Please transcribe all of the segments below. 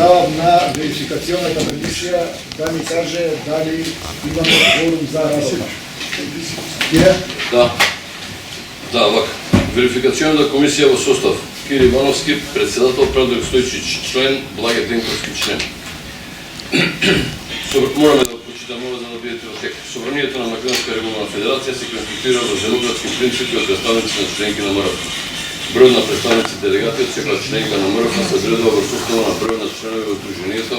давам на верификационната комисија да ми каже дали имаме кворум за работа. Да, вака. Верификационната комисија во состав Кири Ивановски, председател, Предраг Стојчич, член, Благе Денковски, член. Мораме да почитаме ова за да бидете во тек. Собранието на Македонска регуларна федерација се конституира во демократски принципи од представници на членки на МРФ. Бројот на представници делегати од секоја членка на МРФ се одредува врз основа на бројот на членови во Сдруженијето,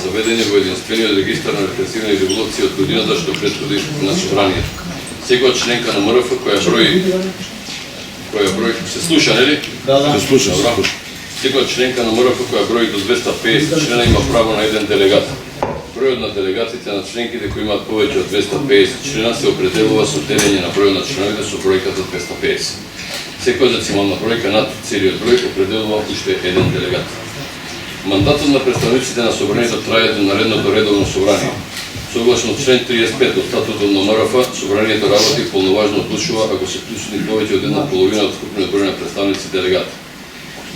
заведени во единствениот регистар на репресивни револуции од годината што претходи на собранието. Секоја членка на МРФ која број се слуша, нели? Да. Се слуша. Секоја членка на МРФ која брои до 250 члена има право на еден делегат. Бројот на делегатите на членките кои имаат повеќе од 250 члена се определува со делење на бројот на членовите со бројката 250. Секоја децимална бројка над целиот број определува уште еден делегат. Мандатот на представниците на собранието трае до наредното редовно собрание. Согласно член 35 од статутот на МРФ, собранието работи и полноважно одлучува ако се вклучени повеќе од една половина од вкупниот број на представници делегати.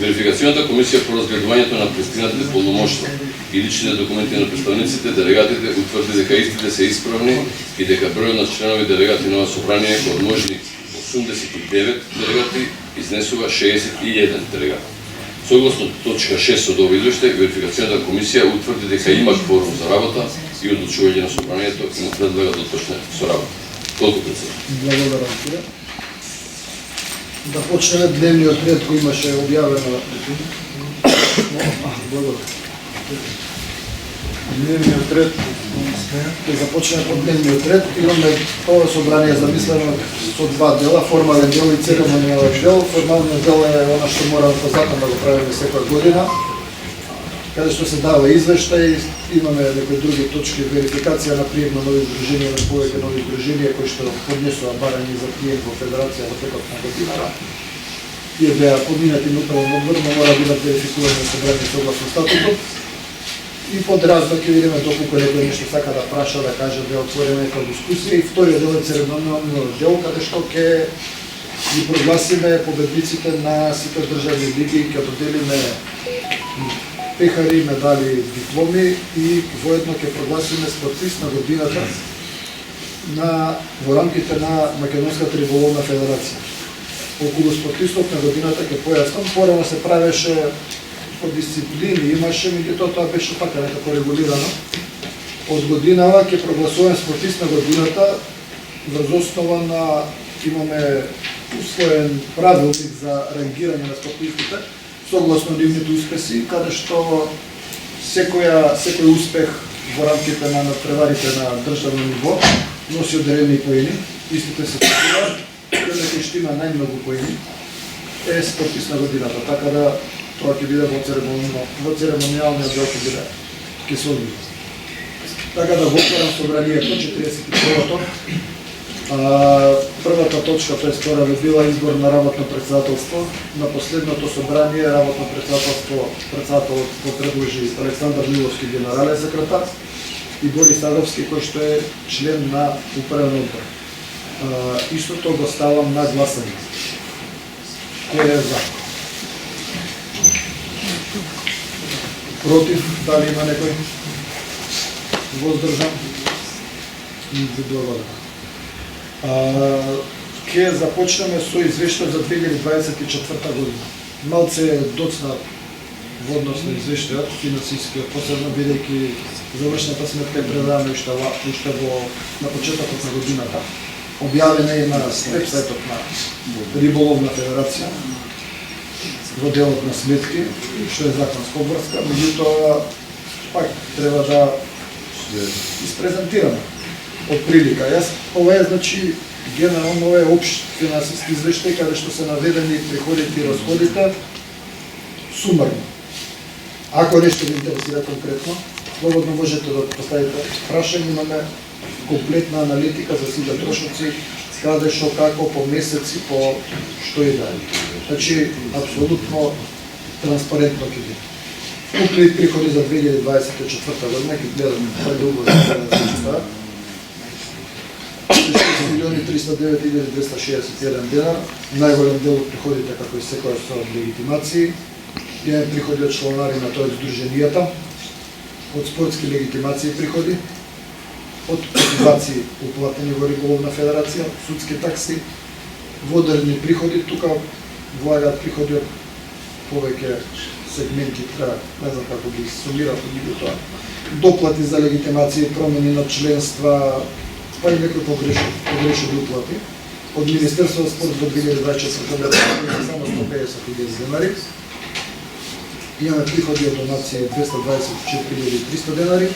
Верификационата комисија по разгледувањето на пристигнатите полномоштва и личните документи на представниците, делегатите утврди дека истите се исправни и дека бројот на членови делегати на ова собрание од можни 89 делегати изнесува 61 делегати. Согласно точка 6 од овој извештај, верификационата комисија утврди дека има кворум за работа и одлучување на собранието и му предлага да почне со работа. Толку председател. Благодарам. Да почнеме дневниот ред кој имаше објавено. Благодарам. Дневниот ред, ќе започнеме по дневниот ред. Имаме ова собрание замислено со два дела, формален дел и церемонијален дел. Формалниот дел е она што мораме по закон да го правиме секоја година, каде што се дава извештај, имаме некои други точки, верификација на прием на нови здруженија, на повеќе нови здруженија кои што поднесува барања за прием во федерација во текот на годинара. Тие беа подминати на управен одбор, но мора да бидат верификувани собрани согласно статутот. И под разно ќе видиме доколку некој нешто сака да праша, да каже, да отвориме некоја дискусија. И вториот дел е церемонијалниот дел, каде што ќе ги прогласиме победниците на сите државни лиги, ќе доделиме пехари, медали, дипломи и воедно ќе прогласиме спортист на годината во рамките на Македонската риболовна федерација. Околу спортистов на годината ќе појаснам, порано се правеше по дисциплини, имаше, меѓутоа тоа беше така некако регулирано. Од годинава ќе прогласуваме спортист на годината врз основа на имаме усвоен правилник за рангирање на спортистите согласно нивните успеси, каде што секој успех во рамките на надпреварите на државно ниво носи одредени поени, истите се третираат, кој што има најмногу поени е спортист на годината, така да тоа ќе биде во церемонијалниот дел ќе се одвие. Така да го отворам собранието 41-то. Првата точка, тоа би била избор на работно председателство. На последното собрание работно председателот го предложи Александар Миловски, генерален секретар, и Борис Адовски, кој што е член на управен одбор. Истото го ставам на гласање. Кој е за? Против? Дали има некој? Воздржан? Благодарам. Ке започнеме со извештај за 2024 година. Малце доцна во однос на извештајот финансискиот, посебно бидејќи завршната сметка е предадена уште на почетокот на годината. Објавена е на вебсајтот на Риболовна федерација во делот на сметки, што е законска обврска, меѓутоа пак треба да испрезентираме од прилика. Ова е, значи, генерално ова е општ финансиски извештај, каде што се наведени приходите и расходите сумарно. Ако нешто ви интересира конкретно, слободно можете да поставите прашање, имаме комплетна аналитика за сите трошоци, каде што, како, по месеци, по што и дали. Значи, апсолутно транспарентно ќе биде. Вкупни приходи за 2024 година, ќе гледам предуго за да се читаат. 6.309.261 денар, најголем дел од приходите како и секоја со легитимации. Имаме приходи од чланарина, тоа е здруженијата, од спортски легитимации приходи, од котизации уплатени во Риболовна федерација, судски такси, водерни приходи, тука влагаат приходи од повеќе сегменти, треба, не знам како ги сумират од тоа. Доплати за легитимации, промени на членства, па и некои погрешни уплати. Од Министерство за спорт до 2024 година само 150.000 денари. Имаме приходи од донации 224.300 денари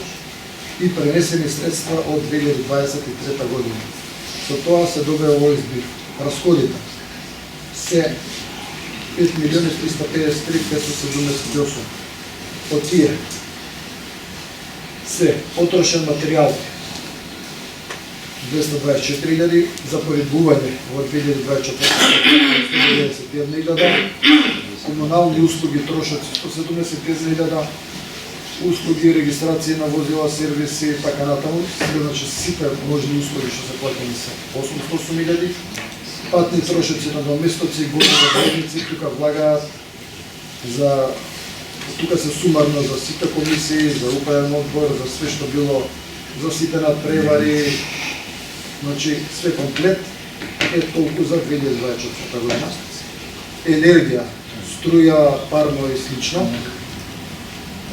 и пренесени средства од 2023 година. Со тоа се добива овој збир. Расходите се 5.353.578. Од тие се потрошен материјал 224.000 за поредбување во 2024 комунални услуги трошоци 170.000, услуги, регистрација на возила, сервиси и така натаму, значи сите можни услуги што се платени се 808.000, патни трошоци на доместоци, горни вредници, тука влагаат за тука се сумарно за сите комисии, за управен одбор, за све што било, за сите надпревари, значи све комплет е толку за 2024 година. Енергија, струја, парно и слично.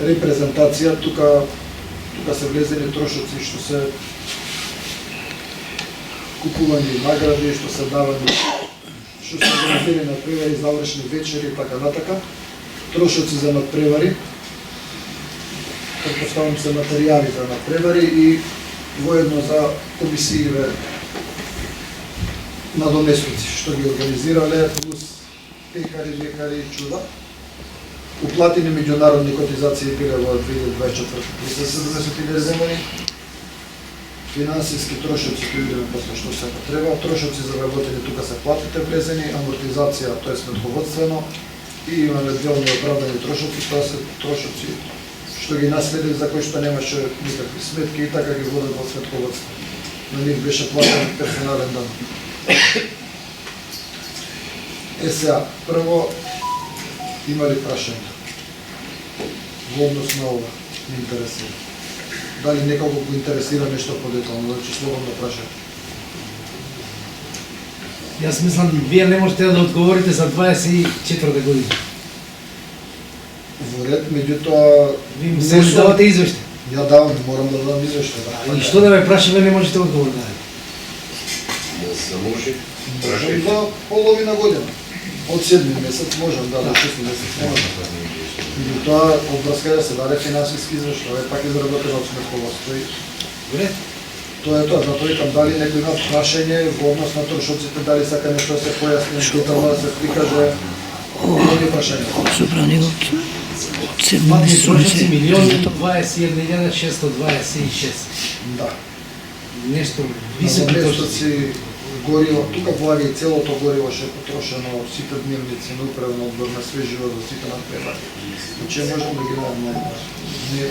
Репрезентација, тука се влезени трошоци што се купувани награди, што се давани, што се организирани надпревари, завршни вечери и така натака. Трошоци за надпревари, предпоставам се материјали за надпревари и воедно за комисииве на доместници што ги организирале, плюс пекари, лекари, чуда. Уплатени меѓународни котизации биле во 2024 370.000 денари. Финансиски трошоци кои видиме после што се потреба, трошоци за работени тука се платите влезени, амортизација, тоа е сметководствено и имаме делни оправдани трошоци, тоа се трошоци што ги наследив за кои што немаше никакви сметки и така ги водат во сметководство. На нив беше платен персонален дан. Сега, прво, има ли прашање? Во однос на ова, не интересира. Дали некако го интересира нешто подетално, значи слободно прашање. Јас мислам, вие не можете да одговорите за 24 година. Во ред, меѓутоа... Ви се давате извештај. Ја давам, морам да дадам извештај. И што да ме прашаме, не можете одговор да дадете. Може. Можам за половина година. Од 7 месец можам, да, до 6 месец не можам. Меѓутоа, од врска да се даде финансиски извештај, пак изработено од сметководство и... Ред. Тоа е тоа, затоа викам дали некој има прашање во однос на трошоците, дали сака нешто да се појасни, детално да се прикаже, има прашање. Патни трошоци 1.021.626. Да. Нешто На високи трошоци. доместоци, гориво, тука влага и целото гориво што е потрошено, сите дневници на управен одбор на све живо за сите надпревари. Значи можам да ги дадам на не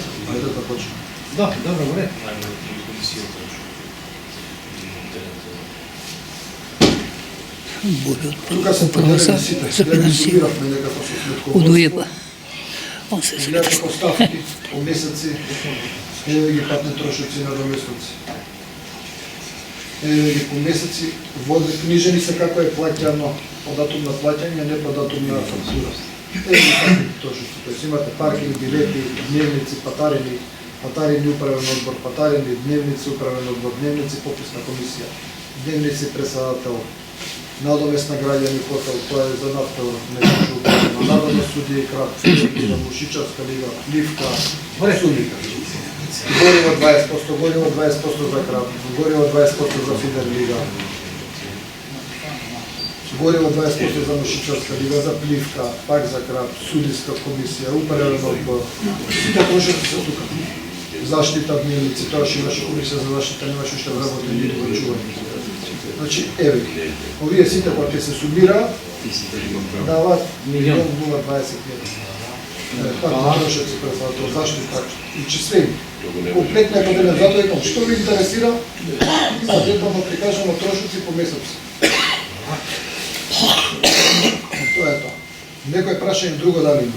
да почнем. Да, добро, во ред. Тука се поделени сите, ја ги сумиравме некако со сметководство. Он се Илјада поставки по месеци, еве ги патни трошоци на доместоци. Еве ги по месеци, книжени се како е плаќано по датум на плаќање, не по датум на фактура. Еве ги патни трошоци, тоест имате паркинг, билети, дневници, патарени управен одбор, патарени дневници, управен одбор, дневници, пописна комисија, дневници председател, надоместна граѓани хотел, тоа е за надпревар, некој управено, надомест судија и крат, Мушичарска лига, Ливка, Судика. Гориво 20%, гориво 20% за крат, гориво 20% за Фидер лига, гориво 20% за Мушичарска лига, за Пливка, пак за крат, судиска комисија, управен одбор. Сите трошоци се тука. Заштита дневници, тоа што имаше комисија за заштита, немаше уште вработени ниту во чување. Значи, еве, овие сите кои ќе се сумираат, дават 1.020.000. Пак трошоци председател, заштита, значи све им. Комплетно е поделен, затоа викам, што ви интересира, да детално прикажемо трошоци по месец. Тоа е тоа. Некој прашање друго дали има?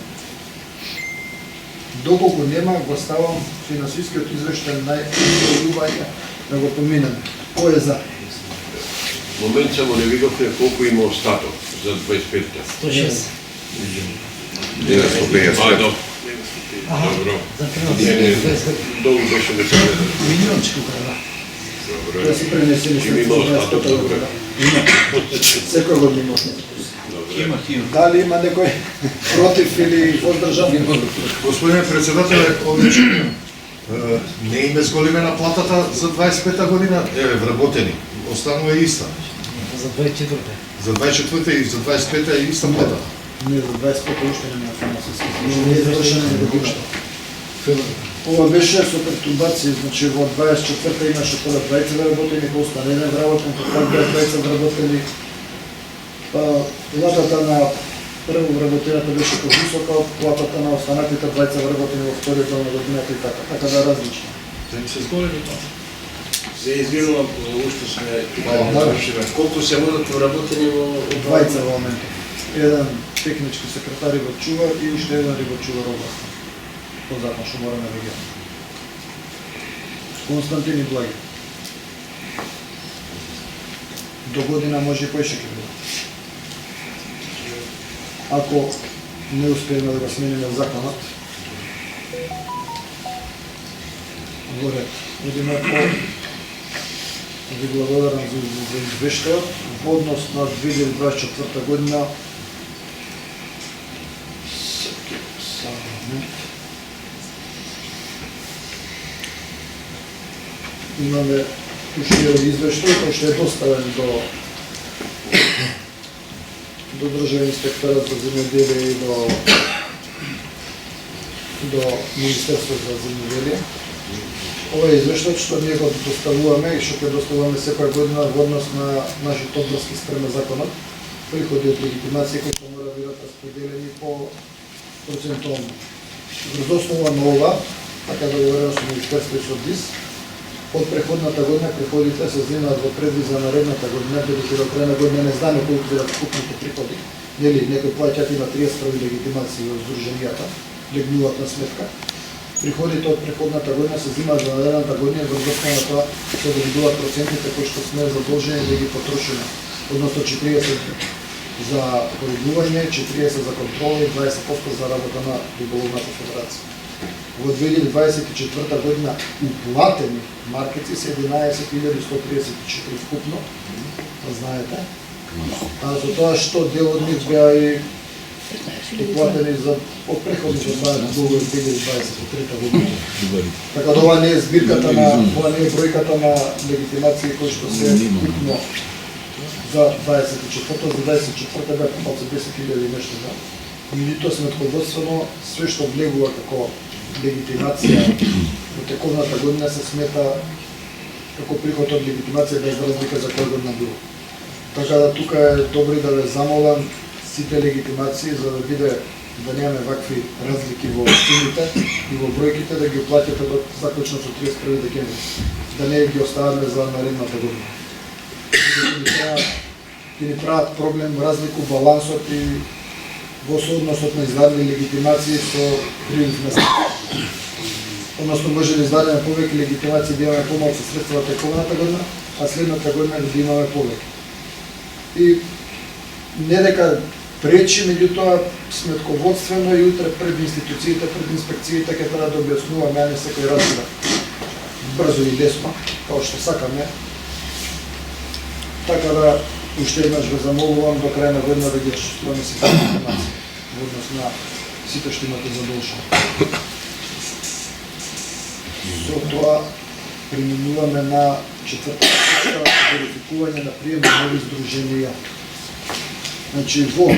Доколку нема, го ставам финансискиот извештај на изготвување да го поминеме. Кој е за? Момент само не видовме колку има остаток за 25-та. 106. 950. Добро. За Долу беше не прегледан. милионче да. Добро. Тоа си пренесени Ќе има остаток, добро. Секој година има. Има. Дали има некој против или воздржан? Господине председателе, овие не им е зголемена платата за 25-та година, вработени. Останува иста. За 24-та. За 24-та и за 25-та е иста плата. Не, за 25-та уште нема финансиски. Не е завршено до година. Ова беше со пертурбации, значи во 24-та имаше тоа 20 вработени, по останале вработени, така 20 вработени. Платата на прво вработената беше повисока од платата на останатите 20 вработени во вториот дел на годината и така да различно. Да им се зголеми плата. Се извинувам, уште сме колку се водат вработени во 20 во моментот. Еден технички секретар го чува и уште еден го чува областта. По закон што мора на регион. Константин и Благи. До година може и поише ќе биде. Ако не успееме да го смениме законот, горе, одиме по ви благодарам за извештајот во однос на 2024 година. Имаме уште еден извештај кој што е доставен до Државен инспекторат за земјоделие и до Министерство за земјоделие. Ова е извештај што ние го доставуваме и што ќе доставуваме секоја година во однос на нашите обврски спрема законот, приходи од легитимација кои што мора да бидат распределени по процентуално. Врз основа на ова, така договорено со Министерство и со ДИС, од преходната година приходите се земаат во предвид за наредната година, бидејќи до крај на година не знаме колку бидат вкупните приходи. Нели, некои плаќаат има 30 прави легитимации во здруженијата, легнуваат на сметка. Приходите од преходната година се земаат за наредната година во основа на тоа што да бидуваат процентите кои што сме задолжени да ги потрошиме. Односно 40 за коригување, 40 за контрола и 20% за работа на риболовната федерација. Во 2024 година уплатени маркеци се 11.134 вкупно, знаете. А за тоа што дел од нив беа и уплатени за од преходните до 2023 година. Така да ова не е збирката на, ова не е бројката на легитимации кои што се вкупно за 24-та, за 24-та беа помалку 10.000 и нешто, да. И тоа сметководствено све што влегува како легитимација во тековната година се смета како приход од легитимација без разлика за која година било. Така да тука е добро да ве замолам сите легитимации за да биде да немаме вакви разлики во сумите и во бројките да ги оплатите до заклучно со 31 декември. Да не ги оставаме за наредната година. Ќе ни прават проблем, разлику, балансот и во соодносот на издадени легитимации со приливни средства. Односно може да издадеме повеќе легитимации да имаме помалку средства во тековната година, а следната година да имаме повеќе. И не дека пречи, меѓутоа сметководствено и утре пред институциите, пред инспекциите ќе треба да објаснуваме, а не секој разбира брзо и лесно, како што сакаме. Така да уште еднаш го замолувам до крај на година да ги осуствуваме сите информации во однос на сите што имате задолжено. Со тоа преминуваме на четврта точка, верификување на прием на нови здруженија. Значи во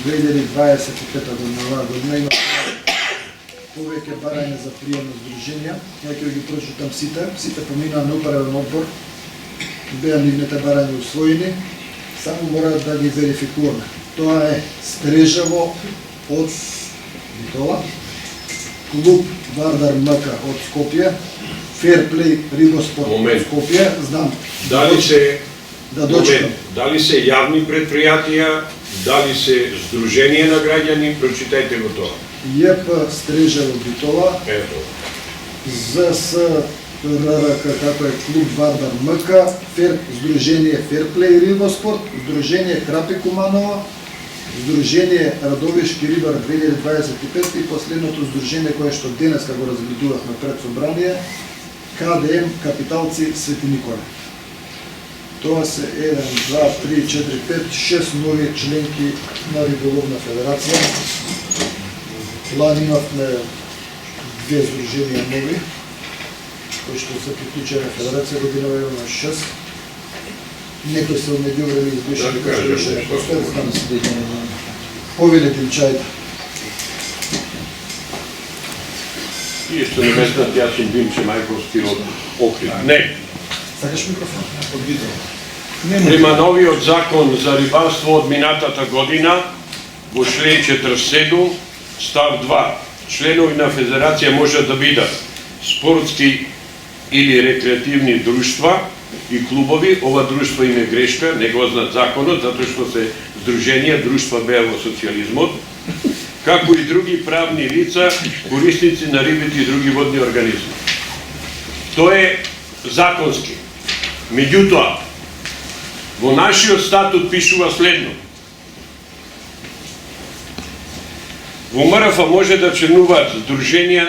2025 година има повеќе барање за прием на здруженија. Ја ќе ги прочитам сите поминаа на управен одбор, беа нивните барања усвоени, само мора да ги верификуваме. Тоа е Стрежево од Битола, клуб Вардар МК од Скопје, Ферплей Рибоспорт од Скопје, знам. Дали се да дочекам. Дали се јавни предпријатија, дали се здружение на граѓани, прочитајте го тоа. ЈП Стрежево Битола, Ето. ЗС РРК како е клуб Вардар МК, Сдружение Ферплей Рибоспорт, Сдружение Крапи Куманова, Сдружение Радовишки Рибар 2025 и последното сдружение кое што денеска го разгледувавме пред собрание, КДМ Капиталци Свети Николе. Тоа се 1, 2, 3, 4, 5, 6 нови членки на Риболовна федерација. Лани имавме 2 сдруженија нови, кои што се приклучени на федерација, годинава имаме 6. Некои се одмеѓували избишали, кои што беше не постојат, знаме се да повели Дилчајта. Тие што не ме знаат, јас сум Димче Мајковски од Охрид. Не. Сакаш микрофон? Одбител. Према новиот закон за рибарство од минатата година, во член 47, став 2, членови на федерација можат да бидат спортски или рекреативни друштва и клубови. Ова друштво им е грешка, не го знаат законот, затоа што се здруженија, друштва беа во социјализмот, како и други правни лица, корисници на рибите и други водни организми. Тоа е законски. Меѓутоа, во нашиот статут пишува следно. Во МРФ може да членуваат здруженија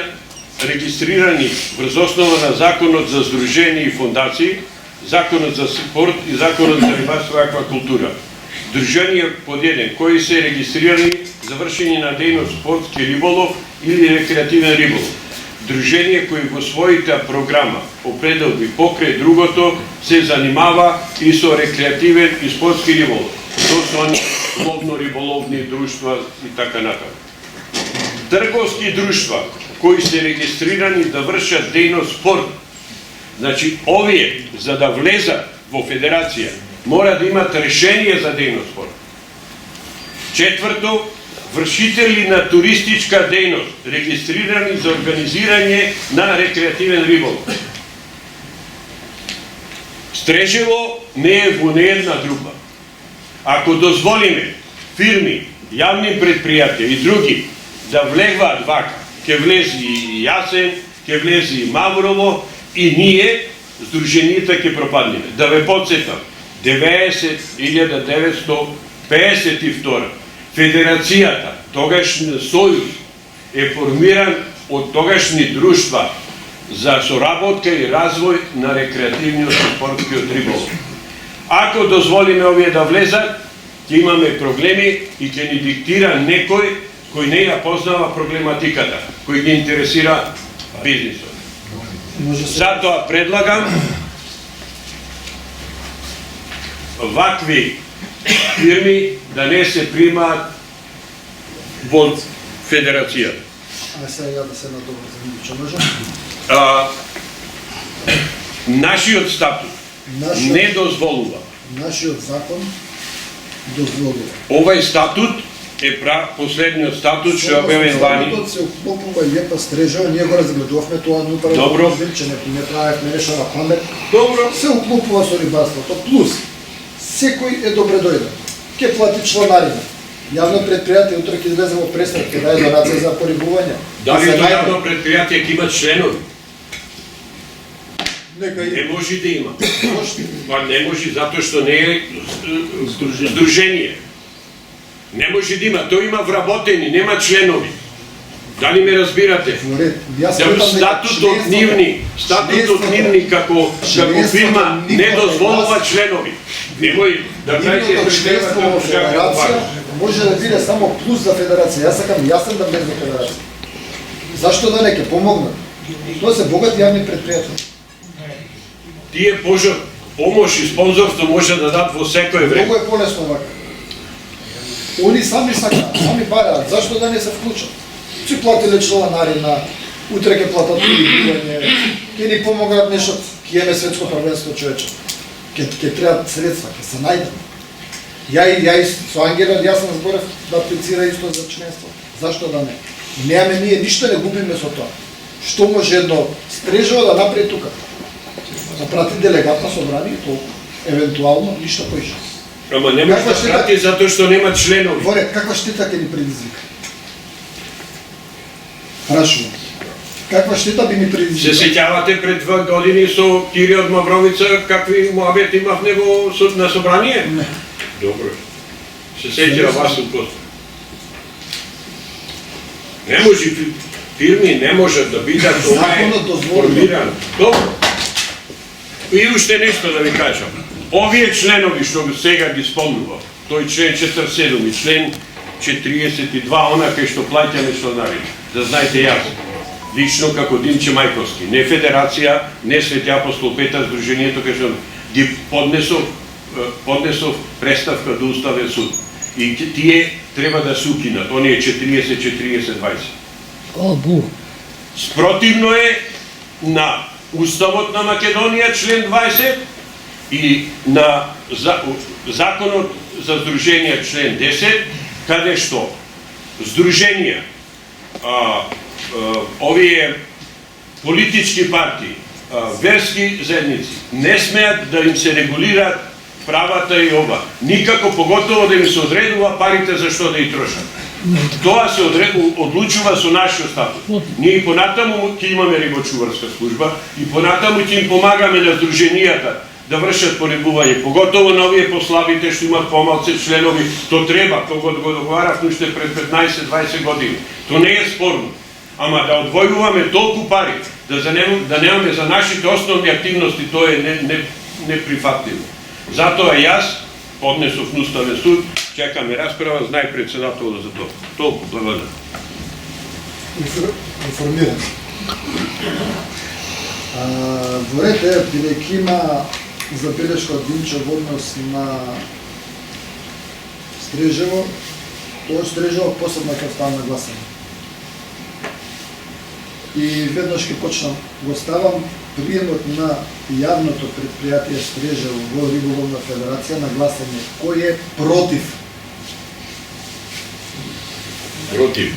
регистрирани врз основа на Законот за здруженија и фондации, Законот за спорт и Законот за рибарство и аквакултура. Здруженија под 1 кои се регистрирани за вршење на дејност спортски риболов или рекреативен риболов. Здружение кои во својата програма определби покрај другото се занимава и со рекреативен и спортски риболов. Тоа се они ловно-риболовни друштва и така натаму. Трговски друштва кои се регистрирани да вршат дејност спорт. Значи, овие за да влезат во федерација мора да имат решение за дејност спорт. Четврто, вршители на туристичка дејност, регистрирани за организирање на рекреативен риболов. Стрежево не е во неедна група. Ако дозволиме фирми, јавни предпријатија и други да влегваат вака, ќе влези и Јасен, ќе влези и Маврово и ние, здруженијата, ќе пропаднеме. Да ве подсетам, 1952 Федерацијата, тогашниот сојуз, е формиран од тогашни друштва за соработка и развој на рекреативниот и спортскиот риболов. Ако дозволиме овие да влезат, ќе имаме проблеми и ќе ни диктира некој кој не ја познава проблематиката, кој ги интересира бизнисот. Затоа предлагам вакви фирми да не се примаат во федерацијата. А сега ја да се надоврзам, че може? Нашиот статут не дозволува. Нашиот закон дозволува. Овај статут е последниот статут што објавен лани. Статутот се уклопува ЈП Стрежево, ние го разгледувавме тоа нуправо. Добро. Че не правевме нешто на памет. Добро. Се уклопува со рибарството. Плюс, секој е добре дојден. Ке плати чланарина. Јавно предпријатие утре ќе излезе во престрак, ќе даде донација за порибување. Дали тоа јавно предпријатие ќе имат членови? Нека Не и може да има. Зошто? Па не може затоа што не е здружение. Не може да има, тој има вработени, нема членови. Дали ме разбирате? Во ред. Јас сметам дека Статутот нивни како фирма не дозволува членови. Немој да кажете нивното членство во федерација може да биде само плюс за федерација. Јас сакам јасен да влезе во федерација. Зашто да не ќе помогнат? Тоа се богати јавни предпријатија. Тие помош и спонзорство може да дадат во секој време. Многу е полесно вака. Они сами сакаат, сами бараат, зашто да не се вклучат? Си платиле чланарина, утре ќе платат прибивање, ќе ни помогнат нешто, ќе еме светско првенство човече. Ќе требаат средства, ќе се најдат. Ја и со Ангелот јас сум зборев да аплицира исто за членство. Зашто да не? Немаме ние ништо не губиме со тоа. Што може едно Стрежево да направи тука? Да прати делегат на собрание, толку. Евентуално, ништо поише. Ама не може да прати затоа што нема членови. Воре, каква штета ќе ни предизвика? Прашувам. Каква штета би ни Се предизвикала? сеќавате пред 2 години со Кири од Мавровица какви муабет има в него на собрание? Не. Добро. Се сеќава вас од после. Не може фирми не можат да бидат Законот дозволи. формирани. Добро. И уште нешто да ви кажам. Овие членови што сега ги спомнував, тој член 47 и член 42, она кај што плаќаме членари, да знаете јас, лично како Димче Мајковски, не федерација, не Свети Апостол Петар, Сдруженијето кај што ги поднесов представка до Уставен суд. И тие треба да се укинат, оние 40-40-20. О, Бог. Спротивно е на Уставот на Македонија, член 20, и на Законот за Сдруженија, член 10, каде што Сдруженија, овие политички партии, верски заедници, не смеат да им се регулираат правата и ова. Никако, поготово да им се одредува парите за што да ги трошат. Тоа се одлучува со нашиот статут. Ние и понатаму ќе имаме рибочуварска служба и понатаму ќе им помагаме на сдруженијата да вршат порибување, поготово на овие послабите што имат помалце членови. То треба, кога го договаравме уште пред 15-20 години. То не е спорно. Ама да одвојуваме толку пари, да немаме за нашите основни активности, тоа е неприфатливо. Затоа јас поднесов на Уставен суд, чекаме расправа, знае председателот за тоа. Толку, благодарам. Информиран. Дворете, бидејќи има забелешка од Димче во однос на Стрежево, тоа Стрежево посебно ќе стане на гласање. И веднаш ќе почнам, го ставам приемот на јавното предпријатие Стрежево во Риболовна федерација на гласање. Кој е против? Против.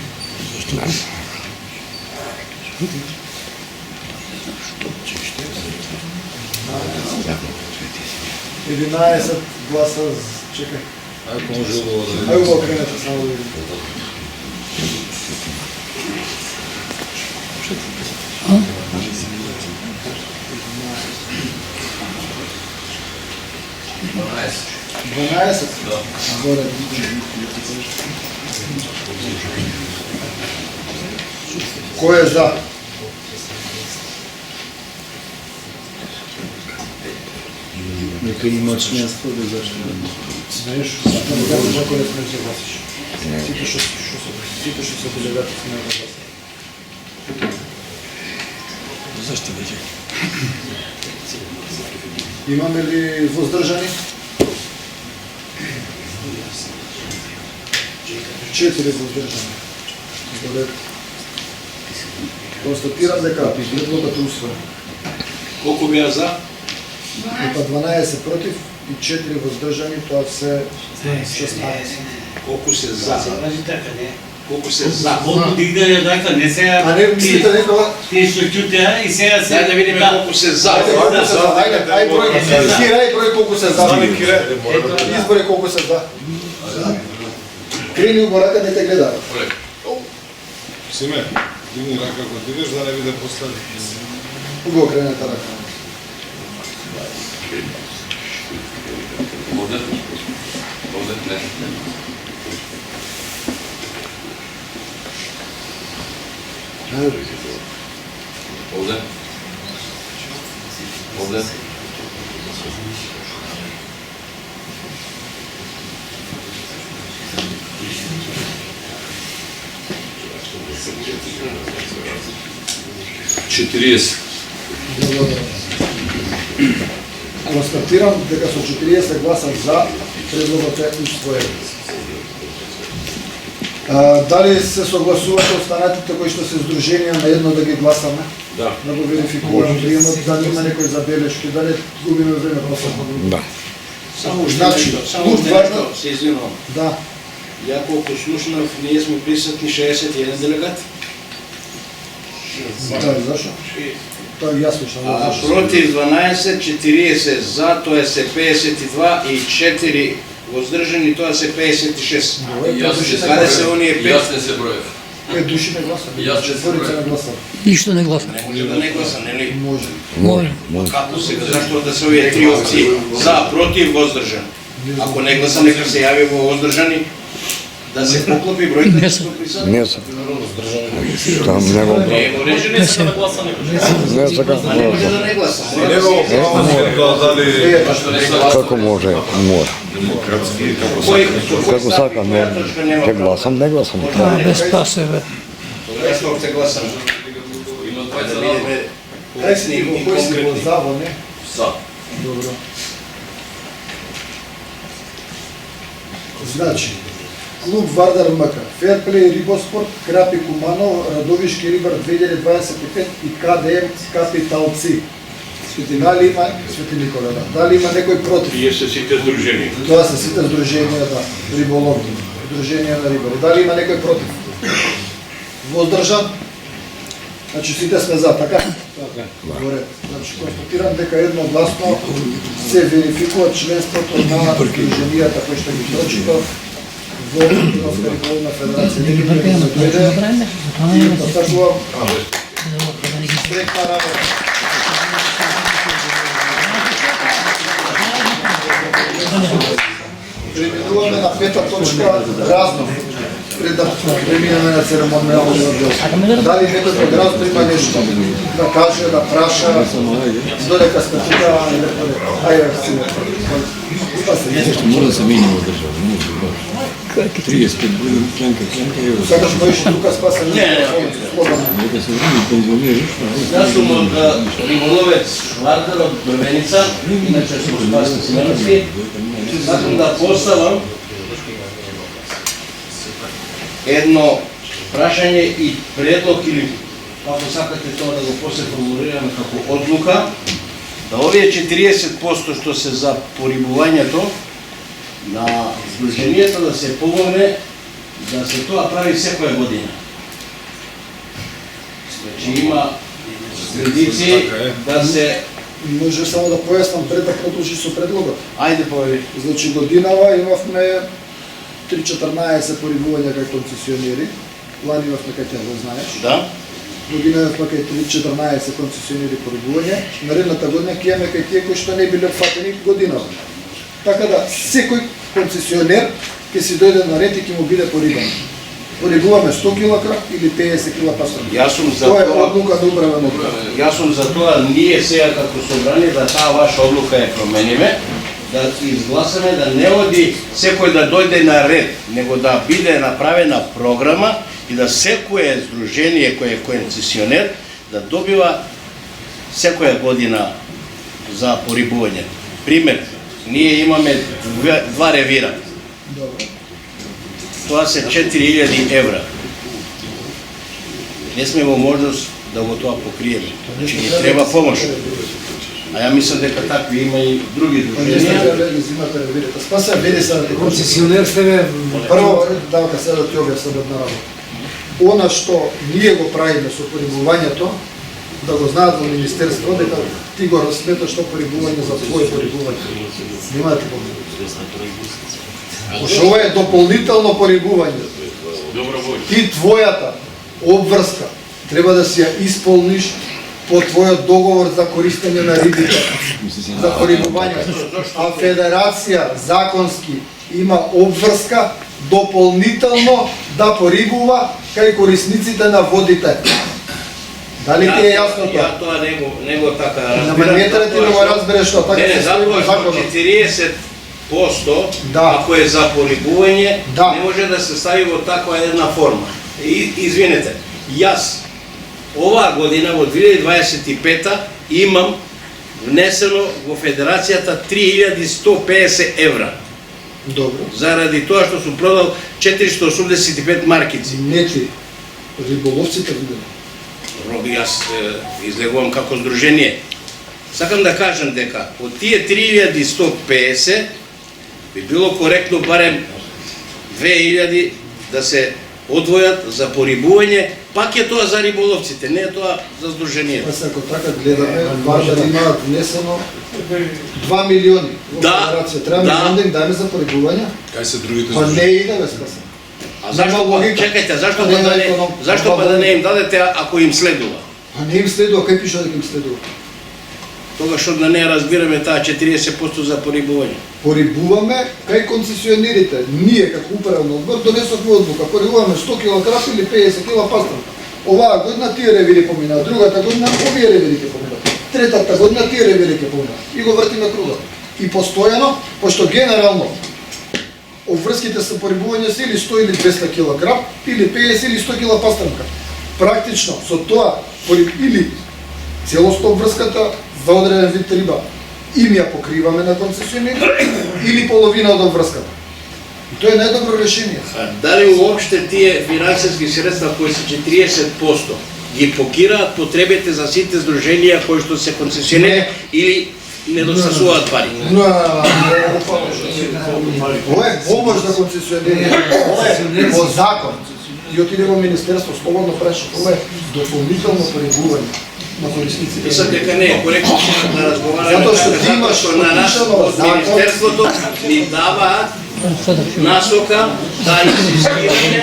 11 гласа, чекај. Ајде го кренете само да видим. Дванаесет? Горе. Кој е за? Нека има членство да зашто. Знаеш, ако не кажеш, ако не смеш да гласиш. Сите што се делегати смеат да гласат. Зашто веќе? Имаме ли воздржани? 4 воздржани. Добре. Констатирам дека предлогот е усвоен. Колку беа за? Па 12 против и 4 воздржани, тоа се 16. Колку се за? Кажи така, не. Колку се за? Колку дигнале така, не сега... А не мислите некоја? Тие што чутеа и сега се... Дај да видиме колку се за. Ајде број, избирај број колку се за. Избори колку се за. Крени го рака, не те гледа. Симе, дигни рака кога дигаш да не биде постави. Го кренете рака. Овде не. Ovde. Ovde. Четириесет. Констатирам дека со 40 гласа за предлогот е усвоен. Дали се согласувате останатите кои што се здруженија на едно да ги гласаме? Да. Да го верификуваме приемот, дали има некои забелешки, да не губиме време посебно. Да. Само уште Значи, нешто, само тук уште важно- нешто, се извинувам. Да. Ја колку слушнав, ние сме присутни 61 делегат. Да, зашо? Тоа јас слушам. А против 12, 40 за, тоа се 52 и 4 воздржани, тоа се 56. Јас не се Каде се оние 5? Јас не се броев. 5 души не гласат. И јас четворица не гласат. Ништо не гласа. Не може да не гласа, нели? Може. Може. Како сега, зашто да се овие три опции за, против, воздржан? Ако не гласа, нека се јави во воздржани, да се поклопи бројка Не што присутни. Не сам. Там не го Не, може Не се. не сака. А не може да не гласа. Како може? Може. Како сака, не. Ќе гласам, не гласам. Без пасеве. Што ќе гласам? Има Да двајца видиме Ај си поясни го и кој си го конкретни. заво, не? за. Добро. Значи, клуб Вардар МК, Ферплей Рибоспорт, Крапи Куманов, Радовишки Рибар 2025 и КДМ Капиталци. Дали има Свети Никола, да. Дали има некој против? Тие се сите здружени. Тоа се сите здруженија, да, риболовни, здруженија на рибари. Дали има некој против? Воздржан? Значи сите сме за, така? Така. Добре. Значи констатирам дека едногласно се верификува членството на здруженијата кои што ги прочитав во Рибарска риболовна федерација. Да ги бркаме, тоа ќе направиме. Затоа И не посакувам да ги среќна работа. Преминуваме на пета точка, разнов. Пред да преминеме на церемонијалниот дел. Дали некој од разнов има нешто да каже, да праша, додека сме тука, ајде, сине. Мора да се мени во држава, може. 35 години членка, ево. Сакаш боиш тука спаса Не. слободно. Нека се врати пензионери. Јас сум од риболовец Вардар од Брвеница, иначе сум Спаски Сименовски. Сакам да поставам едно прашање и предлог или како сакате тоа да го после формулираме како одлука, да овие 40% што се за порибувањето на здруженијата да се помогне да се тоа прави секоја година. Значи има традиција да се... Може само да појаснам пред да продолжи со предлогот. Ајде повели. Значи годинава имавме 3-14 порибувања кај концесионери. Лани имавме кај тя, го знаеш. Да? Година имавме кај 3-14 концесионери порибување. Наредната година ќе имаме кај тие кои што не биле фатени годинава. Така да секој концесионер ќе си дојде на ред и ќе му биде порибан. Порибуваме 100 кг или 50 кг пасот. Јас сум за Тоа е тоа. одлука да управаме тоа. Јас сум за тоа ние сега како собрание да таа ваша одлука ја промениме, да изгласаме да не оди секој да дојде на ред, него да биде направена програма и да секое здружение кој е концесионер да добива секоја година за порибување. Пример, ние имаме два ревира. Добро. Тоа се 4000 евра. Не сме во можност да го тоа покриеме. Значи ни треба помош. А ја мислам дека такви има и други Па не сте друженија. да взимате ревирите. Спаса види се Концесионер сте бе. Прво, давка се да ти објаснам една работа. Она што ние го правиме со порибувањето, да го знаат во министерство, дека ти го разсметаш што порибување за твое порибување. Снимате го. Пошто ова е дополнително порибување. Добро воља. Ти твојата обврска треба да си ја исполниш по твојот договор за користење на рибите, за порибување. А федерација законски има обврска дополнително да порибува кај корисниците на водите. Дали ти е јасно тоа? Ја тоа не го така разбирам. Нама не треба ти да го разбереш тоа, така Не, се стои во затоа што законот. 40% Да. ако е за порибување, Да. не може да се стави во таква една форма. Извинете, јас оваа година во 2025 имам внесено во федерацијата 3150 евра. Добро. Заради тоа што сум продал 485 маркици. Не ти, риболовците видели. Роби, јас излегувам како здружение. Сакам да кажам дека од тие 3150 би било коректно барем 2000 да се одвојат за порибување, пак е тоа за риболовците, не е тоа за здружението. Па се ако така гледаме, Вардар има внесено 2 милиони во Да, федерација. Треба да. милион да им дајме за порибување? Кај се другите Па не иде бе спаса. А А зашто Нема логика. чекајте, зашто Нема па да не, економ- зашто па да не им дадете ако им следува? А не им следува, кај пише дека им следува? Тогаш од на неа разбираме таа 40% за порибување. Порибуваме кај концесионерите. Ние како управен одбор донесовме одлука, порибуваме 100 кг крав или 50 кг пастрка. Оваа година тие ревири помина, другата година овие ревири ќе помина. Третата година тие ревири ќе помина. И го вртиме кругот. И постојано, пошто генерално обврските со порибување се или 100 или 200 кг крав, или 50 или 100 кг пастрка. Практично со тоа или целосно обврската за одреден вид риба им ја покриваме на концесионери или половина од обврската. И тоа е најдобро решение. А дали уопште тие финансиски средства кои се 40% ги покираат потребите за сите здруженија кои што се концесионери или недостасуваат пари? Ова е помош за концесионери. Ова е по закон. И отиде во министерство, слободно праше. Ова е дополнително порибување на корисниците. Мислам дека не е коректно да разговараме Затоа што така, ти имаш затоа што на нас потпишано од закон. министерството ни даваат насока да инсистирање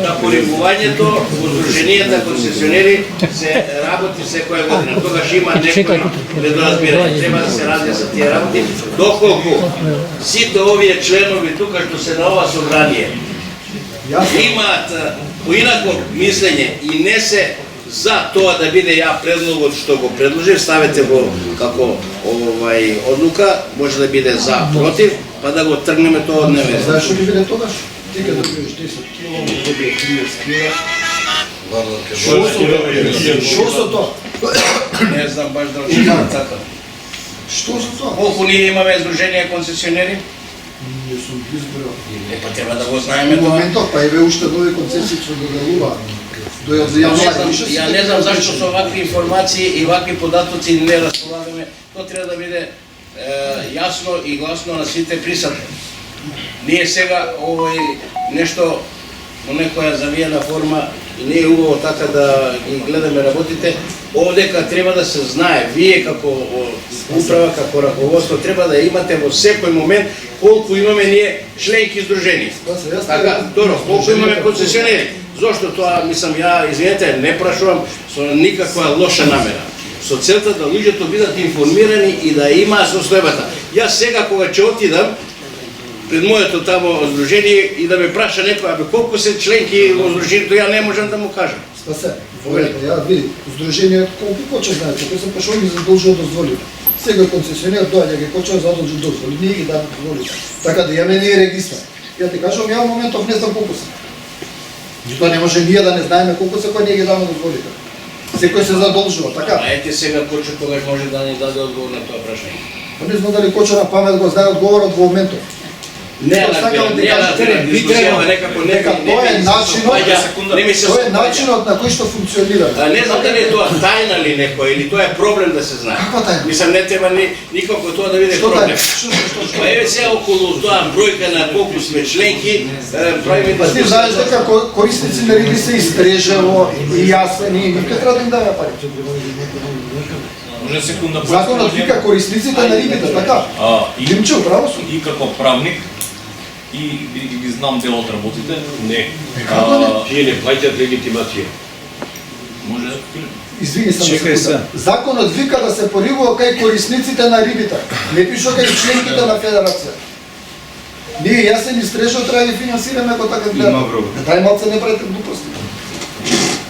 на порибувањето во здруженијата концесионери се работи секоја година. Тогаш има некој недоразбирање. Треба да се разјаснат тие работи. Доколку сите овие членови тука што се на ова собрание имаат поинако мислење и не се за тоа да биде ја предлогот што го предложив, ставете го како одлука, може да биде за, против, па да го тргнеме тоа од дневен ред. Знаеш што ќе биде тогаш? Ти кога добиеш 10 кг, добиеш 30 кг. Што со тоа? Не знам баш дали ќе биде така. Што со тоа? Колку ние имаме здруженија концесионери? Не сум ги изброил. Па треба да го знаеме Во тоа. моментов па еве уште нови концесии што доделуваат. Ја не знам зашто со вакви информации и вакви податоци не располагаме. Тоа треба да биде јасно и гласно на сите присутни. Ние сега нешто во некоја завиена форма и не е убаво така да ги гледаме работите. Овдека треба да се знае, вие како управа, како раководство треба да имате во секој момент колку имаме ние членки здружени. Така, второ, колку имаме концесионери. Зошто тоа, мислам, ја, извинете, не прашувам со никаква лоша намера. Со целта да луѓето бидат информирани и да имаат состојбата. Јас сега кога ќе отидам пред моето тамо здружение и да ме праша некој, абе колку се членки во здружението, ја не можам да му кажам. Спасе, ја види, здружение колку коче знаете, кој се пошол ги задолжува дозволите. Секој концесионер доаѓа ги коче задолжи дозволи, ние ги даваме дозволите. Така да јаме ние регистар. Ја ти кажам, ја во моментов не знам колку се. Тоа не може ние да не знаеме колку се кој ние ги даваме дозволите. Секој се задолжува, така? А ете сега коче когаш може да ни даде одговор на тоа прашање. Па не знам дали коче на памет го знае одговорот во моментов. Не, дискусија некако Дека тоа е начинот, не ми се тоа е начинот на кој што функционира. Не знам дали е тоа тајна ли некој или тоа е проблем да се знае. Каква тајна? Мислам не треба никако тоа да биде Што проблем. тајна? Па еве сега околу тоа бројка на колку сме членки, правиме Па ти знаеш дека корисници на риби се истрежево и јас ние никај треба да им даваме пари. Може секунда Законот вика корисниците на рибите, така? Димче, право сум. И како правник и ги знам дел од работите. Не. Како не? Тие не плаќаат легитимација. Може Извини само Чекај секунда. Законот вика да се порибува кај корисниците на рибите. Не пише кај членките на федерација. Ние јасен истрежо треба да ги финансираме ако така гледаме. Дај малце не правите глупости.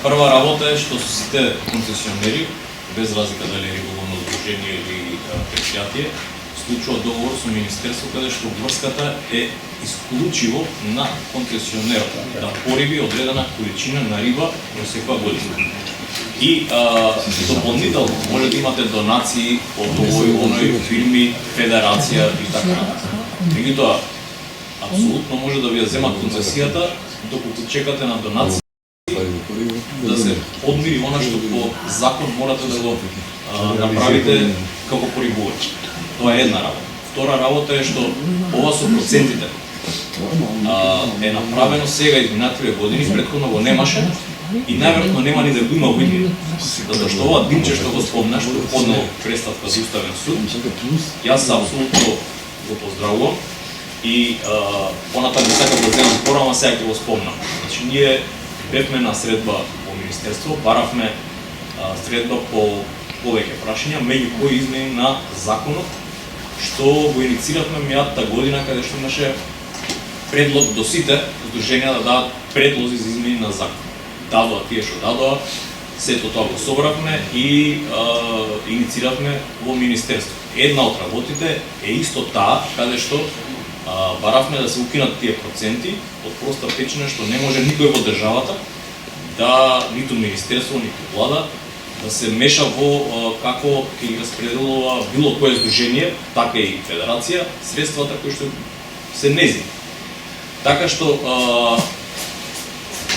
прва работа е што сите концесионери, без разлика дали е риболовно здружение или предпријатие, склучуваат договор со министерство каде што врската е исклучиво на концесионерот да пориби одредена количина на риба во секоја година. И дополнително може да имате донации од овој оној фирми, федерација и така натаму. Меѓутоа, апсолутно може да ви ја земат концесијата доколку чекате на донации да се одмири она што по закон морате да го направите како порибувач. Тоа е една работа. Втора работа е што ова со процентите е направено сега изминативе години, претходно го немаше и најверојатно нема ни да го има во иднина. Затоа што ова Димче што го спомна, што поднел преставка за Уставен суд, јас апсолутно го поздравувам И понатаму сакам да земам збор, ама сега ќе го спомнам. Значи ние бевме на средба во Министерство, баравме средба по повеќе прашања, меѓу кои измени на законот, што го иницииравме мејатата година, каде што имаше предлог до сите здруженија да дадат предлози за измени на закон. Дадоа тие што дадоа, сето тоа го собравме и иницииравме во Министерство. Една од работите е исто таа, каде што баравме да се укинат тие проценти од проста причина што не може никој во државата да, ниту Министерство, ниту влада, да се меша во како ќе ги распределува било кое здружение, така и федерација, средствата кои што се незини. Така што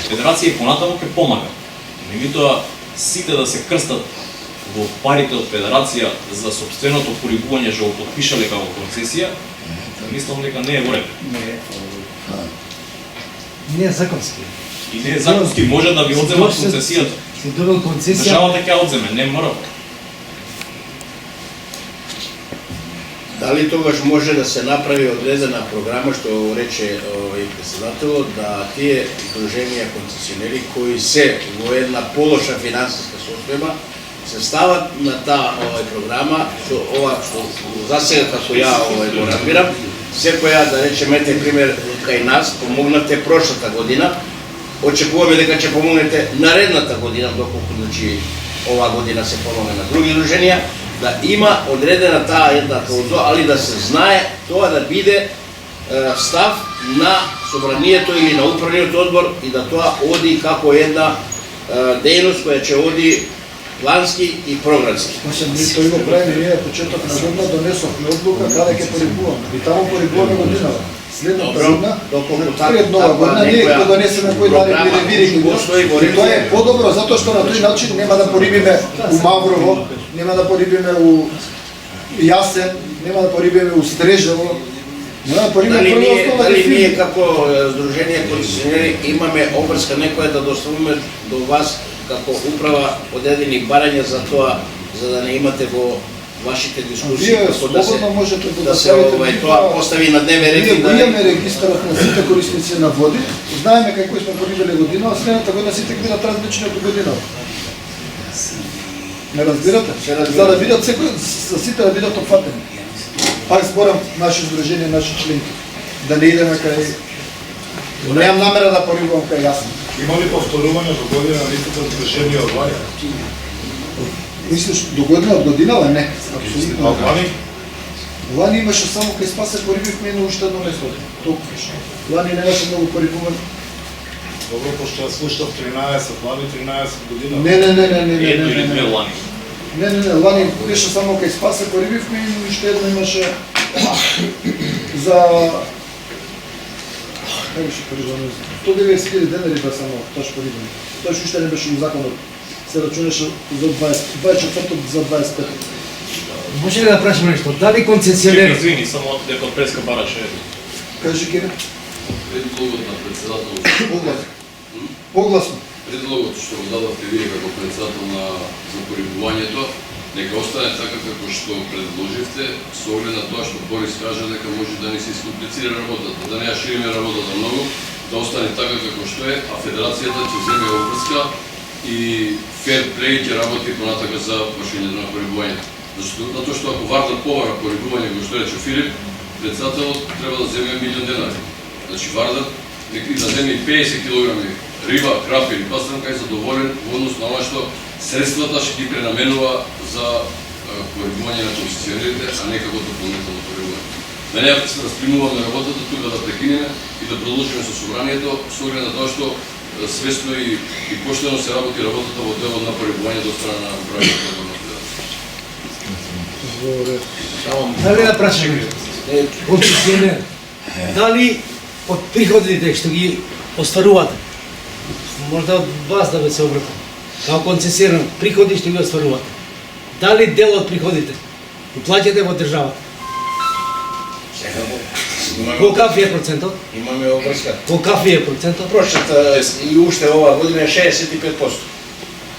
федерација и понатаму ќе помага. Меѓутоа, сите да се крстат во парите од федерација за собственото порибување што го подпишале како концесија, мислам дека не е во ред. Не е законски. И не е законски, може да ви одземат концесијата. Си добил концесија. Државата ќе ја одземе, не мора. Дали тогаш може да се направи одредена програма, што рече и председателот, да тие здруженија концесионери кои се во една полоша финансиска состојба се стават на таа програма, што ова што за сега како ја го разбирам, секоја да речеме пример кај нас помогнате прошлата година, очекуваме дека ќе помогнете наредната година, доколку значи оваа година се помогне на други здруженија, да има одредена таа една клауза, али да се знае тоа да биде став на собранието или на управниот одбор и да тоа оди како една дејност која ќе оди плански и програмски. Тоа го правиме ние почеток на година, донесовме одлука каде ќе порибуваме. И таму порибуваме годинава. Следната година, пред нова година, ние ќе донесеме кој дали биде виреки. Тоа е подобро, затоа што на тој начин нема да порибиме у Маврово, нема да порибиме у Јасен, нема да порибиме у Стрежево. Дали ние како здружение концесионери имаме обврска некоја да доставиме до вас како управа одредени барања за тоа, за да не имате во вашите дискусии, како да се тоа постави на дневен ред. Ние имаме регистарот на сите корисници на води, знаеме како сме порибиле година, а следната година сите ги бидат различни од година. Не разбирате? За да бидат секој, за сите да бидат опфатени. Пак зборам наши здруженија, наши членки, да не идеме кај... Немам намера да порибувам кај јас. Има ли повторување до година на листата здруженија од Лани? Мислиш, до година од годинава? Не. Апсолутно. А Лани? Лани имаше само кај Спасе порибивме на уште едно место. Толку. Лани немаше многу порибуван. Добро, пошто ја слушав 13, Лани 13 година. Не, Лани беше само кај Спасе порибивме и уште едно имаше за... Како беше порибано? 190.000 денари бе само тош порибано. Тој уште не беше у законот. Се рачунеше за 24 за 25. Може ли да прашам нешто? Дали концесионери? Извини, само дека од преска бараше. Кажи Кире. Предлогот на председателот. Погласно. Предлогот што го дадовте вие како председател за порибувањето, нека остане така како што предложивте, со оглед на тоа што Борис кажа дека може да ни се искомплицира работата, да не ја шириме работата многу, да остане така како што е, а федерацијата ќе земе обврска и фер плей ќе работи понатака за вршењето на порибувањето. Затоа што ако Вардар повара порибување, како што рече Филип, председателот треба да земе 1 милион денари. Значи Вардар некој да земе 50 килограми риба, крапи или пастрнка е задоволен во однос на она што средствата ќе ги пренаменува за порибување на концесионерите, а не како дополнително порибување. Да не ја распримуваме работата, тука да прекинеме и да продолжиме со собранието, со оглед на тоа што свесно и поштено се работи работата во делот на порибување до страна на управителот на федерација. Дали да прашам концесионер, дали од приходите што ги остварувате, можда од вас да се обратам, како концесионер, приходи што ги остварувате, дали дел од приходите ги плаќате во државата? Колкав е процентот? Имаме обврска. Колкав е процентот? Прошлата и уште оваа година е 65%.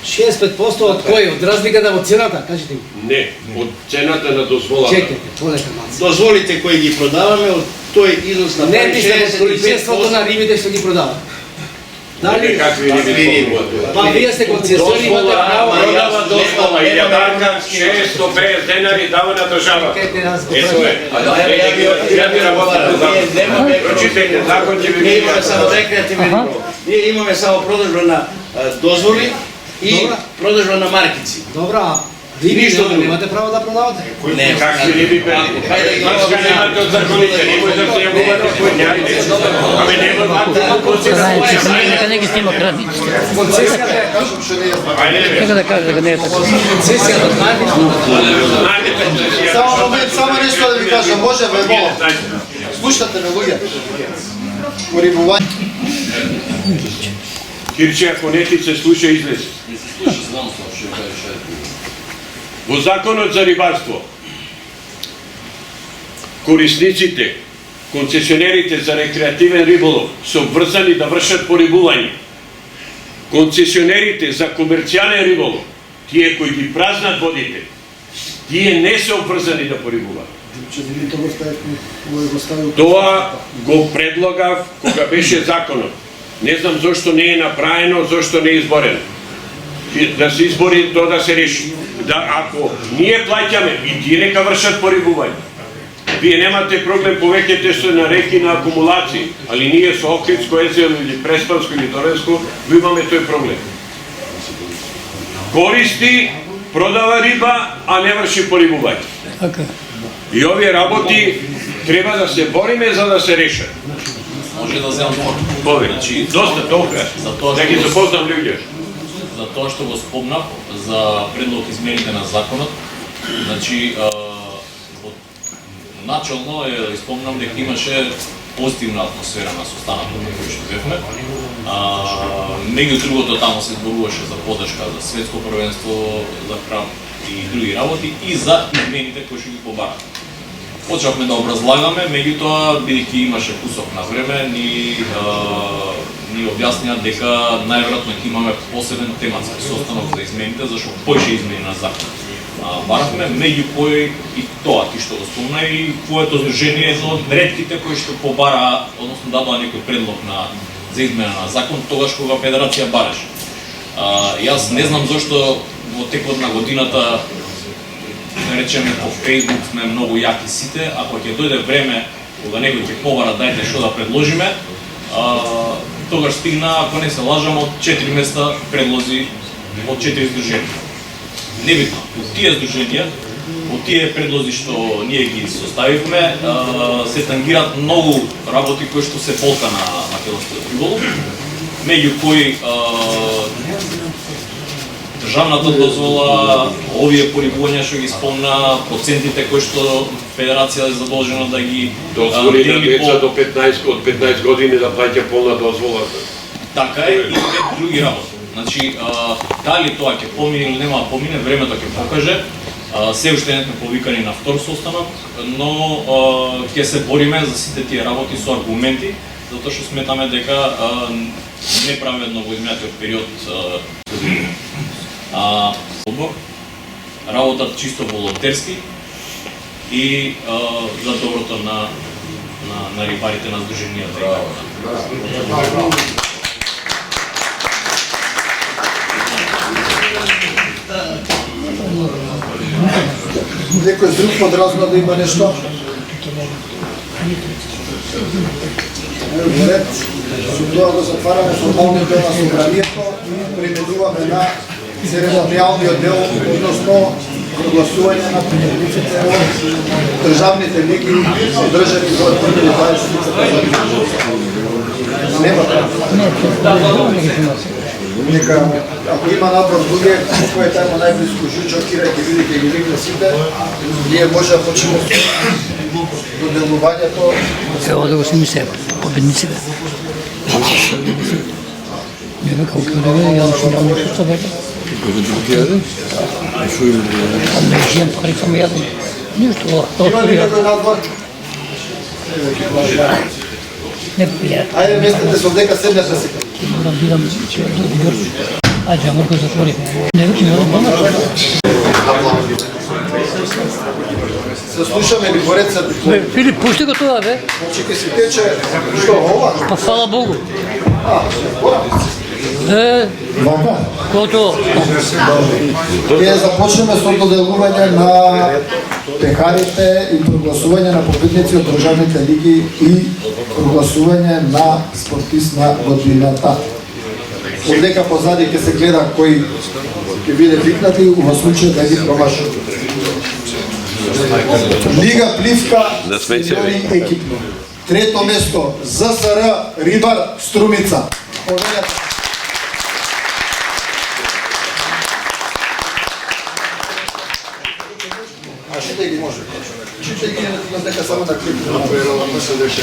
65% од кој? Од разликата во цената, кажете ми. Не, од цената на дозволата. Чекайте, полека малку. Дозволите кои ги продаваме, од тој износ на Не мислам од количеството на рибите што ги продават. Дали? Какви риби Па вие сте концесионери, имате право. Продава дозвола, илјадарка, 650 денари дава на држава. Чекайте, аз го Ето е. Ја би работил закон. Прочитайте, закон ќе ви Ние види. имаме само рекреативен риболов. Ние имаме само продажба на дозволи и Добра. продажба на маркици. Добра, риби Ништо друго. немате право да продавате. Не, Какви риби бе? Хајде да ги Маска немате од законите, немој да се јавувате појањаните. Ами нема Нека не ги снима крадниците. Концесијата е, Кажам што не е знак. Ајде бе. Нека да каже дека не е така. концесијата знаете што Ајде бе. Само момент, само нешто да ви кажам, може ве молам. Слушате ме луѓе. Порибување. Кирче, ако не ти се слуша, излези. Не се слуша, знам што ќе кажеш. Во Законот за рибарство, корисниците, концесионерите за рекреативен риболов се обврзани да вршат порибување. Концесионерите за комерцијален риболов, тие кои ги празнат водите, тие не се обврзани да порибуваат. Че видите го ставил. Тоа го предлагав кога беше законот. Не знам зошто не е направено, зошто не е изборено. И да се избори, тоа да се реши. Да, ако ние плаќаме и тие нека вршат порибување. Вие немате проблем, повеќете се на реки на акумулации, али ние со Охридско езеро или Преспанско или Доренско, ви имаме тој проблем. Користи, продава риба, а не врши порибување. Така. И овие работи треба да се бориме за да се решат. Може да земам Пове, Значи, доста толка, за тоа да ги што запознам луѓе. за тоа што го спомнав за предлог измените на законот. Значи, начално спомнам дека имаше позитивна атмосфера на состанокот на кој што бевме. Меѓу другото таму се зборуваше за подршка за светско првенство, за храм и други работи и за измените кои што ги побарат. Почнавме да образлагаме, меѓутоа бидејќи имаше кусок на време, ни објаснија дека најверојатно ќе имаме посебен тематски состанок за измените, зашто поише измени на закон. Баравме, меѓу кои и тоа ти што го спомна и твоето здружение е едно од ретките кои што побара, односно дадоа некој предлог за измена на закон, тогаш кога Федерација бараше. Јас не знам зошто во текот на годината, да речеме по Facebook сме многу јаки сите, ако ќе дојде време кога некој ќе побара дајте што да предложиме, тогаш стигна, ако не се лажам, од 4 места предлози од 4 здруженија. Небитно, од тие здруженија, од тие предлози што ние ги составивме, се тангираат многу работи кои што се полка на македонскиот риболов, меѓу кои државната дозвола, овие порибувања што ги спомна, процентите кои што Федерација е задолжена да ги дозволи на деца до 15 од 15 години да плаќа полна дозвола. Така е и други работи. Значи, дали тоа ќе помине или нема да помине, времето ќе покаже. Се уште не сме повикани на втор состанок, но ќе се бориме за сите тие работи со аргументи, затоа што сметаме дека неправедно во изминатиот период одбор, работат чисто волонтерски и за доброто на рибарите, на здруженијата и така. Некој друг подразно да има нешто? Ред, со тоа го затвараме формалниот дел на собранието и преминуваме на церемонијалниот дел, односно прогласување на придобивците од државните лиги одржани во 2020 Нема така. Нека, ако има надвор луѓе, кој е тајмо најблиску жучо, Кира ќе види, ќе ги викне сите, ние може да почнеме доделувањето. Ево да го сними себе, победниците. Не бе, колко да бе, јас што нямам што бе. Како да ги јаде? Што има да јаде? Не жијам, пари само јадам. Ништо, Има ли некој надвор? не бе, јадам. Ајде, местете се овдека седнете сега. Морам бидам, че е долго брзо. А джамър го затвори. Не го има да помага. Се слушаме ли горецът? Филип, пушти го това, бе. Чекай си тече, што ова? Па фала Богу. Кото? Ние започнеме со доделување на пехарите и прогласување на победници од државните лиги и прогласување на спортист на годината. Одека позади ќе се гледа кој ќе биде викнат и во случај да ги промашува. Лига Пливка сеньори екипно. Трето место ЗСР Рибар Струмица. Победата. А чите ги може. Чите ги на дека само на клип.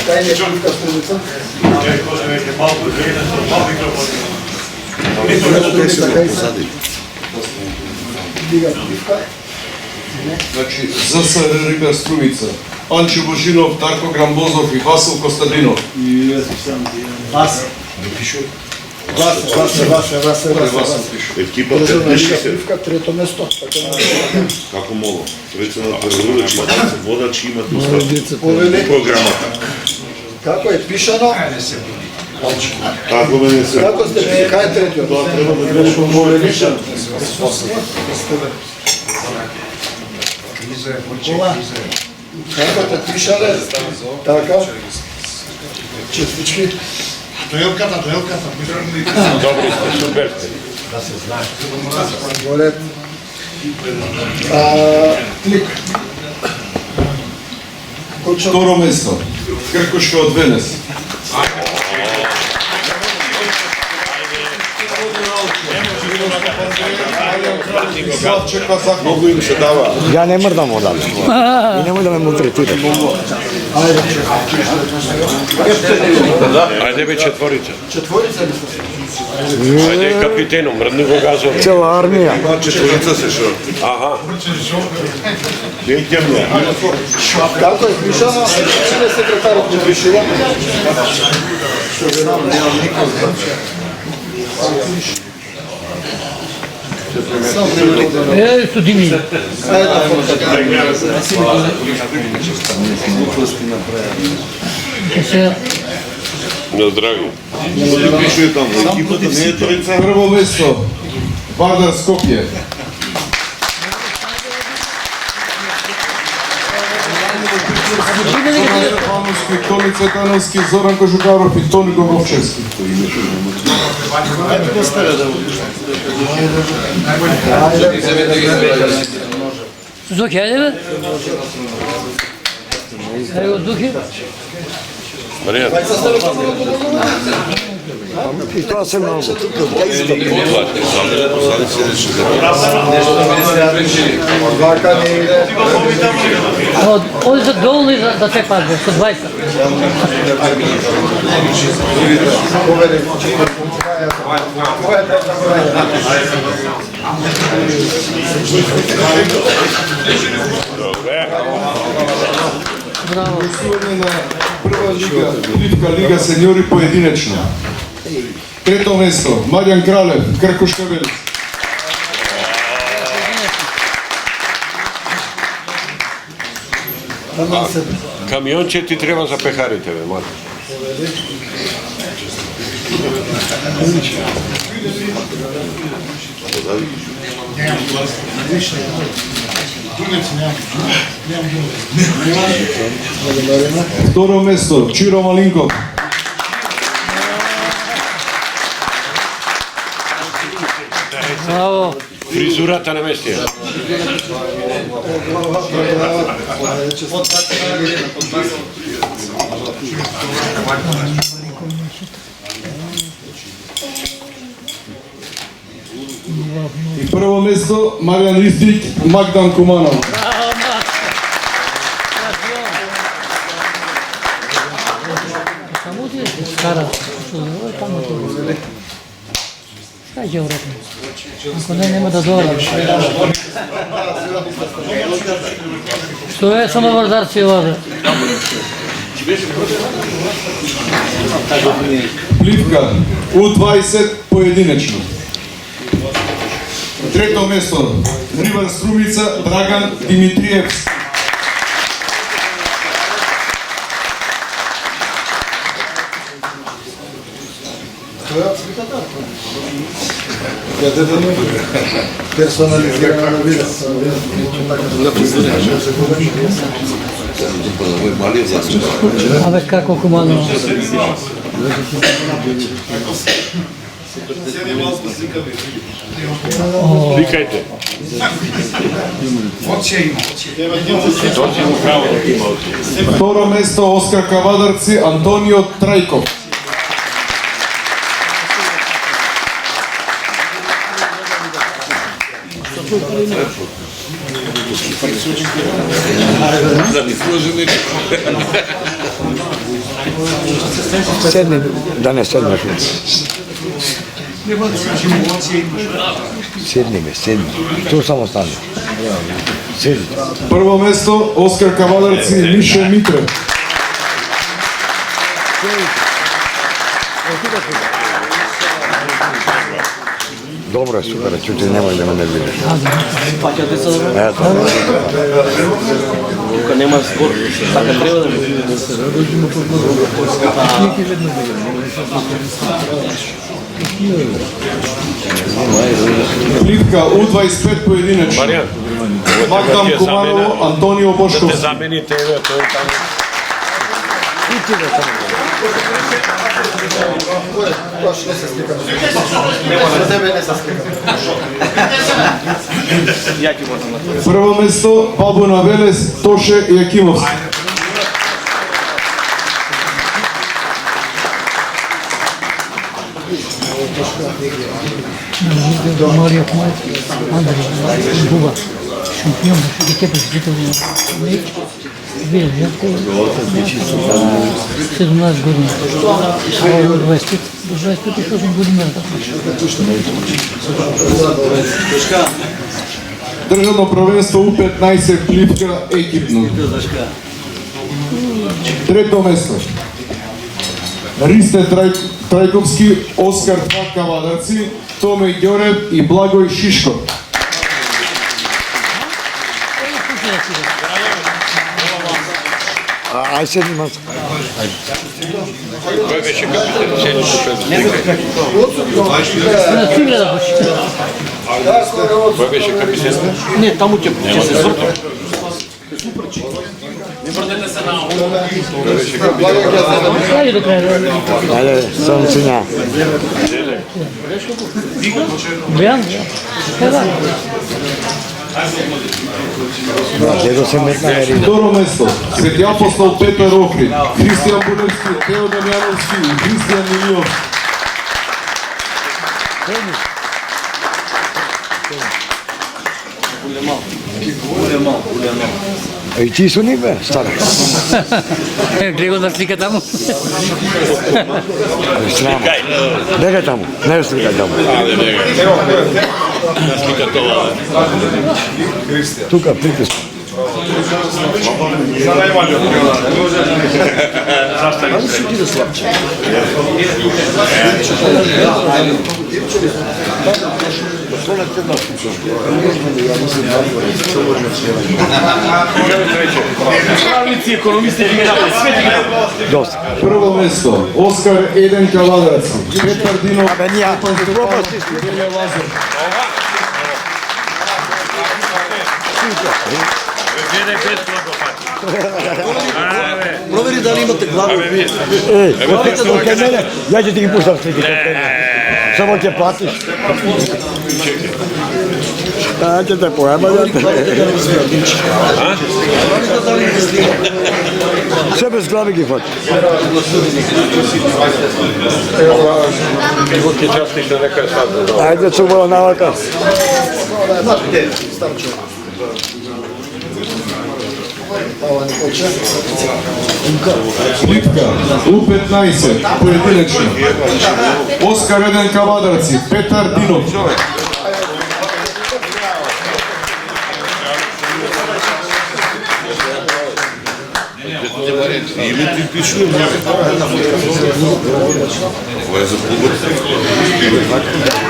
Кај не Пливка Струмица? Лига Пливка. Значи, ЗСР Рибар Струмица, Анчо Божинов, Дарко Грамбозов и Васил Костадинов. Васил. Екипа 15 трето место. Како моло. Председател Рудачи, водачи имат програмата. Како е пишано? Како мене се. Како сте кај третиот? Тоа треба да биде повеличен. Како те пишале? Така. Честички. Доелката. Добри сте, супер сте. Да се знае. Горе. Клик. Второ место, Кркушка од Венес. Многу им се дава. Ја не мрдам одаде. И немој да ме мутретира. Ајде бе четворица. Четворица ли сте? Ајде капитеном, мрдни го газов. Цела армија. Четворица се шо. Аха. Веќе ми. Како е пишано? Чиле секретарот не пишува? Што го знам, немам никој. Студини. На здравје. Пишува таму. Екипата не е тројца. Прво место, Вардар Скопје. Пановски, Тони Цветановски, Зоран Кожукаров и Тони Добровчевски. Зуки, ајде бе. Ајде го Зуки. Маријан. И тоа се многу. Оди за долни да те пазбе, со 20. Браво. Гласување на прва лига, Пливка лига сеньори поединечно. Трето место, Маријан Кралев, Кркушка Венец. Камионче ти треба за пехарите, бе, мати. Второ место, Чиро Малинков. Браво. Фризурата на месте. И прво место, Маријан Ристик, Магдан Куманов. Само ти скара. Šta će uraditi? Ako ne, nema da dole. Što je samo vardarci ovdje? Пливка, U20 поединечно. Трето место, Ривар Струмица, Драган Димитриев. Персонализирана вида. Абе како командно. Викајте. Второ место, Оскар Кавадарци, Антонио Трајков. Седни, да не седнеш. Седни. Tu само стани. Седни. Прво место, Оскар Кавадарци, Мише Митрев. Добро е, супер, чути, немој да ме нервираш. Паќате се добро? Ето. Тука нема скор, така треба да ми. Пливка У25 поединечно. Маријан, Магдам Куманово, Антонио Бошков. да те замените, еве, тој таму. Баш не се сликам. За тебе не се сликам. Прво место, Бабуна Велес, Тоше Јакимовски. Марио Кмај, Андрей, Буба, шампион, ќе посетител на Леч, бил жертва 17 години. 25 до 28 години. Државно првенство У15 пливка екипно. Трето место. Ристе Трајковски, Оскар Кавадарци, Томе Ѓорев и Благој Шишко. Ај седни мас. Кој беше капитен? Кој беше капитен? Не, таму ќе се свртам. Ајде до крај. Ајде, сонцина. Бејан? Кај Дедо се метна вери. Второ место, Свети апостол Петар Охрид, Христијан Булевски, Тео Дамјановски и Христијан Милијовски. И ти со нив бе, стара. Гледа на слика таму. Срамо. Бега таму, не слика таму. Тука притиск. За најмалиот. Застани се. Правници, економисти, Доста. Прво место, Оскар Еден Кавадарци, Петар Динов, Абе, ние, пропасти. Провери дали имате глава. Кај мене, ја ќе ти ги пуштам слики. Само ќе платиш. А, ќе те поема, да те. Се без глави ги фати. Бивот ќе частиш на некоја свадба. Ајде, цубава навака. Плитка, У15, поединечно. Оскар Еден Кавадарци, Петар Динов. Или ти пишува Ова е за клубот.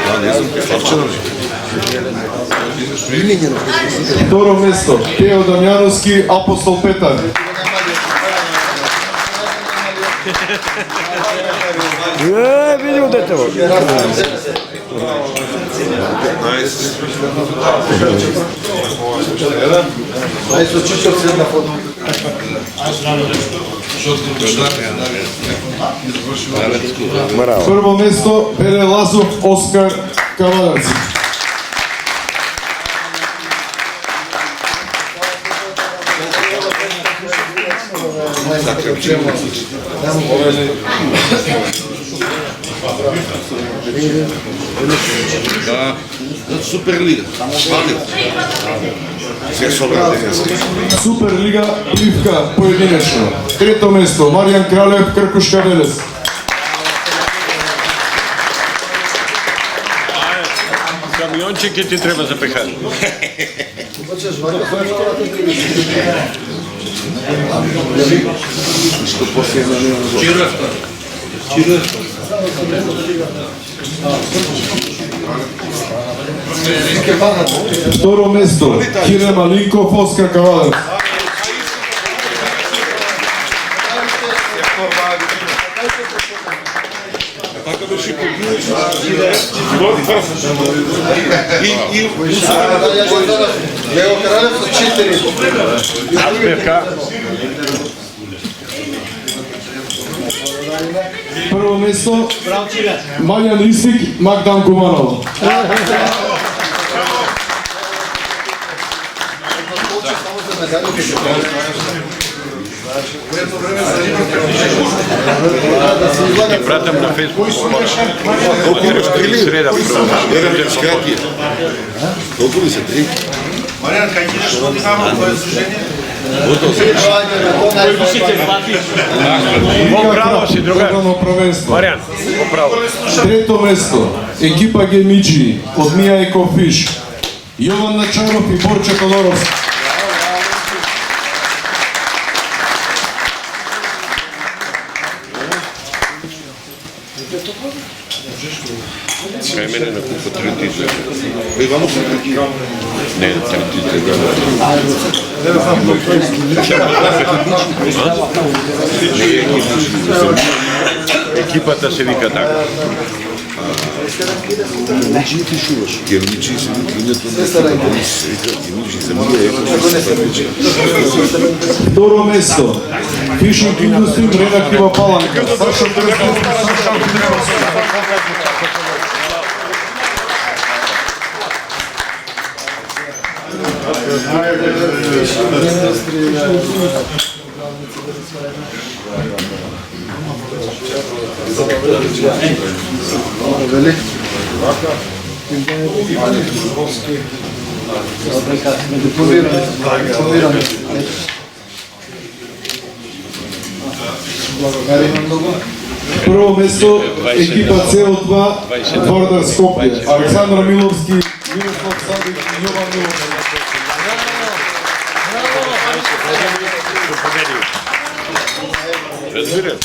Да, не знам, слабче Второ место, Тео Дамјановски, Апостол Петар. Види детево. Прво место, Беле Лазов, Оскар Кавадарци. Суперлига. Суперлига Ивка поединечно. Трето место, Маријан Кралев, Кркушка Велес. Камиончики ти треба за пехање. Второ место, Кире Малинков, Оскар Кавадарци. Лео Кралев со 4. Прво место, Мајан Истик, Магдан Куманова. Пратам на Фейсбук. Среда. Колку ли се? 3? Маријан, кај идеш годинава во твое служение? Право си, другар. Маријан, право. Трето место, екипа Гемиджи од Мија Екофиш, Јован Начаров и Борче Тодоровски. Кај мене на купа 3 титли. Не, 3 титли. Екипата се вика така. Гемиджи ти шуваш. Гемиджи се вика името на Гемиджи за Мија Екофиш. Второ место, Фишинг Индустри, Мрена Крива Паланка. Саша Трстов. Прво место, екипа CO2, Двордар Скопје, Александар Миловски, Мирослав Садик и Јован Миловски. Разбирам.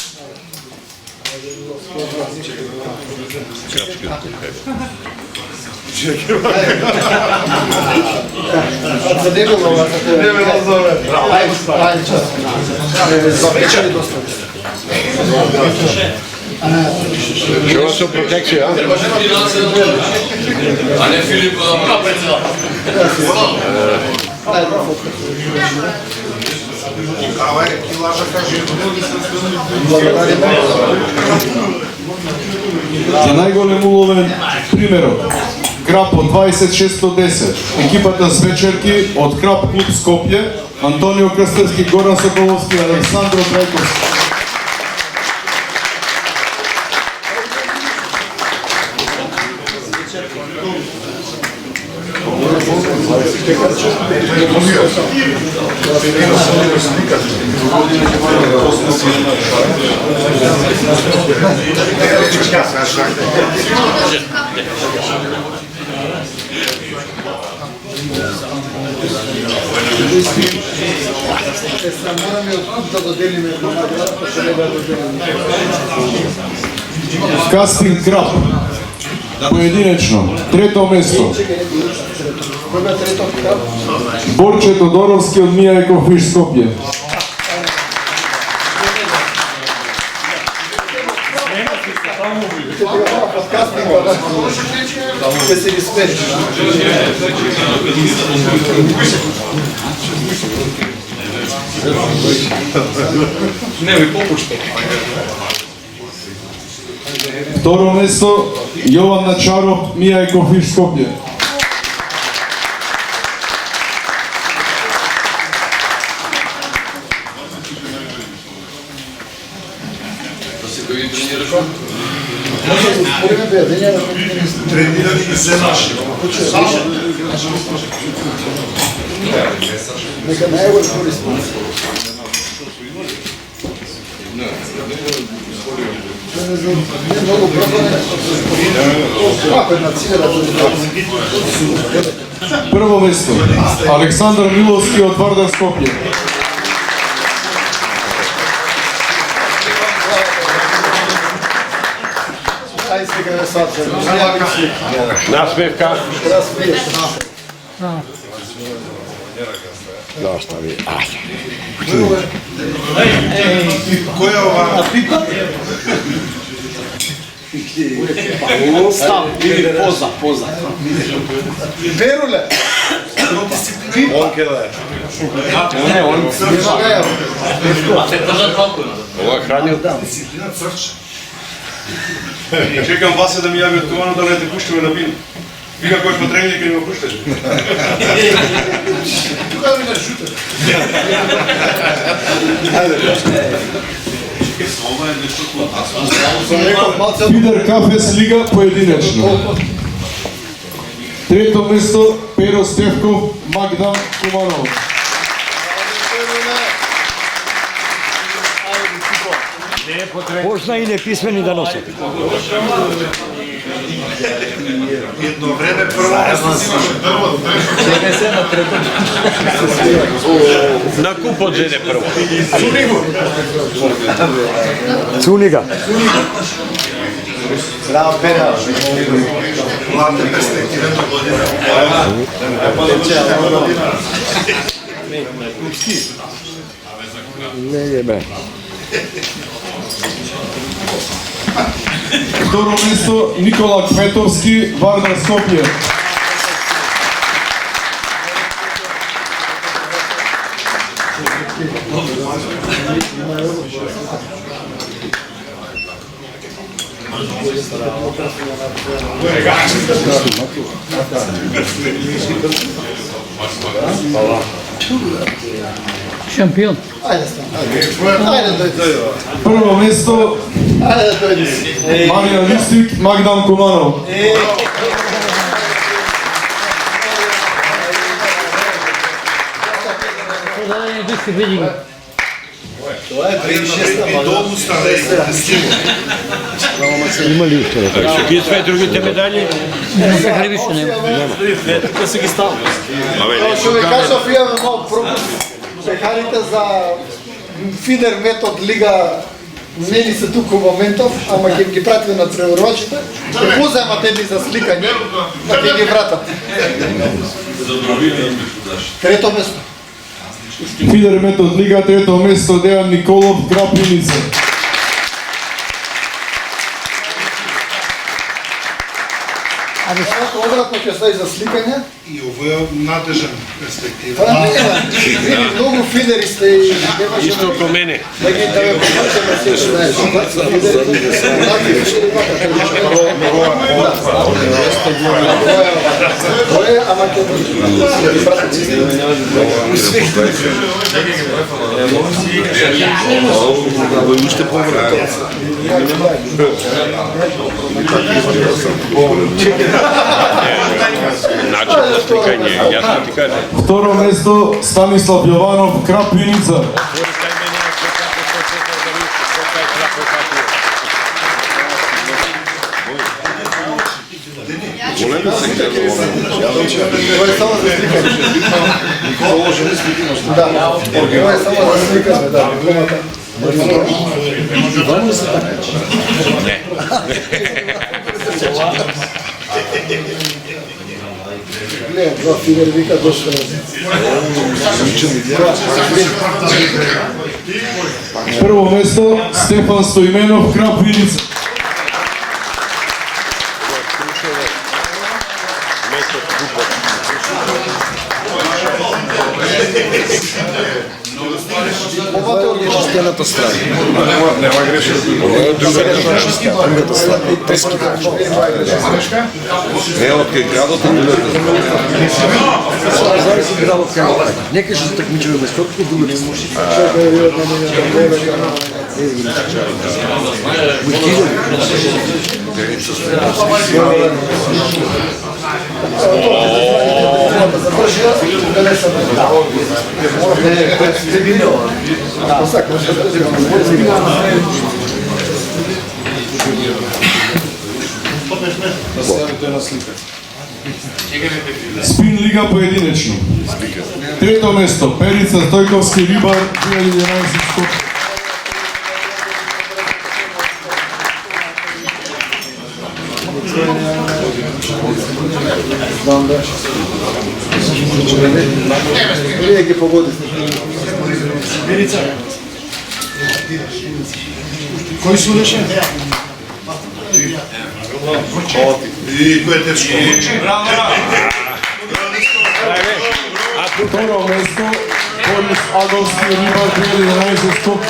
Чего со протекција? А не Филип на председател. За најголем уловен примерот, Крапо 2610, екипата свечерки од Крап клуб Скопје, Антонио Крстевски, Горан Соколовски, Александро Трајковски. Каспин Крап Поединечно, трето место. Кој бе трето? Борче Тодоровски од Мија Екофиш Скопје. Ке се ги смеши. Не ви попуште. Второ место, Јован Начаров, Мија Екофиш Скопје. Да се кој тренираш? Тренирани и се наши. Нека најголем користен. Не многу проблем. Како една цигара Прво место, Александар Миловски од Вардар Скопје. Ај сега не саче. Насмевка. Која ова? Став, или поза. Веруле. Он ке да е. Не, он Ова хранил. Дисциплина црче. Чекам Васе да ми јави од това, но да не те пуштиме на бин. Вика кој сме тренили, ке ни го пушташ. Тука да ми не шуте. Фидер Кафес Лига поединечно. Трето место, Перо Стевков, Магдан Куманов. Почна и неписмени да носат. Едно време прво место имаше дрво. На купот зеде прво. Цунига. Браво, Пера. Младе перспективно година. Не, бе. Второ место, Никола Кметовски, Вардар Скопје. Шампион. Ајде, дојди. Прво место, Ајде, дојди. Марија Лисик, Магдан Куманов. Продавање диски види ги. Тоа е 36-та. И долу стане и стимул. Има ли уште? Ки све другите медали? Не се хребише нема. Тука се ги ставам. Како што ви кажав, имаме мал пропуск. Пехарите за Фидер метод лига не ни се туку моментов, ама ќе ги пратиме на тренировачите, ќе поземат едни за сликање, па ќе ги вратат. Трето место. Фидер метод Лига, трето место, Дејан Николов, Крапиница. Обратно ќе стои за сликање. И ово е надежен перспектива. Па не, многу фидери сте и немаше Исто ко мене. да ги да ве покажеме се што знаеш. Тоа е, ама ќе ги пратат Начин на сликање, јасно ти кажа. Второ место, Станислав Јованов, Крапиница. Ова е само за сликање. Да, ова е само за сликање, да, дипломата. Не. Гледам, два фигури вика дошла. Прво место Стефан Стоименов, Крап Виница. Ова е очистената страна. Нема грешка. Ова е другата страна. Тески. Не од кај градот и другата страна. Зависи градот кај го. Нека што се такмичува местото и другата страна. Спин лига поединечно. Трето место Перица Стојковски, Рибар 2011 Скоп. Вие ги погодите. Верица. Кој се удеше? И кој е тешко? Второ место Борис Адовски, Рибар 2011 Скоп.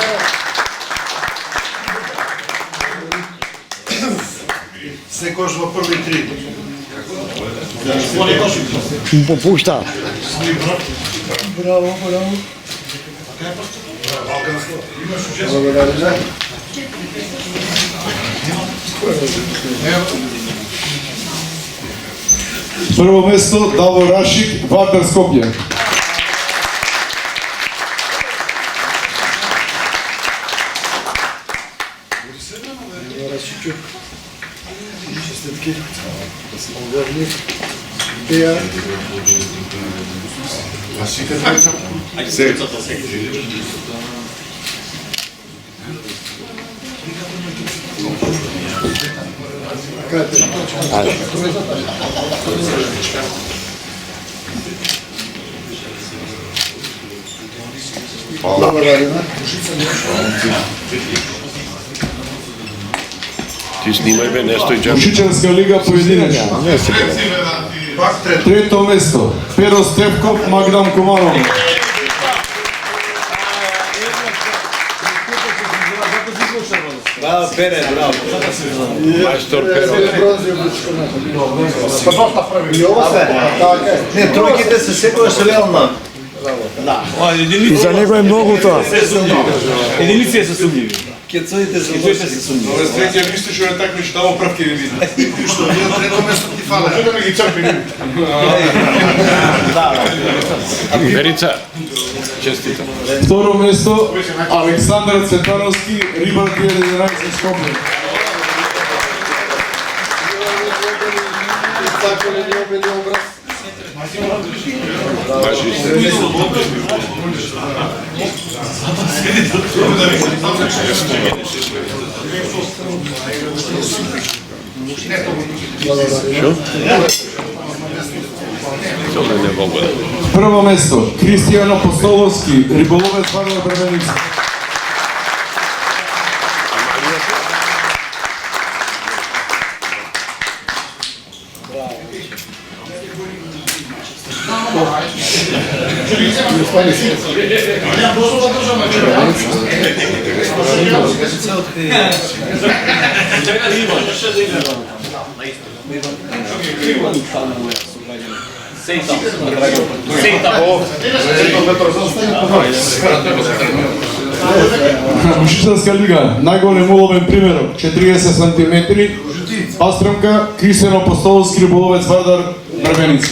Секојаш во први три. Попушта. Браво, браво. Благодаря. Прво место Давор Рашик, Вардар Скопје. Честитки. Уверни. Теја. Ти снимај бе, не стој джам. Ушичанска лига поединечно. Трето место Перо Степков, Магдам Комаров. Браво, Пере, браво. Мајстор Перо. Не, тројките се секојаш реална. Да. И за него е многу тоа. Единици се сумњиви. Кецоите се сумњиви. Ова третија мисли што е такмич, тамо прав ќе ви види. Што ние трето место ти фале. Може да ме ги црпи. Верица, честито. Второ место Александар Цветановски, Рибар 2011 Скопје. Прво место Кристијан Апостоловски, Риболовец Вардар Брвеница. Ушичанска лига, најголем уловен примерок, 40 сантиметри, пастрамка, Кристијан Апостоловски, Риболовец Вардар Брвеница.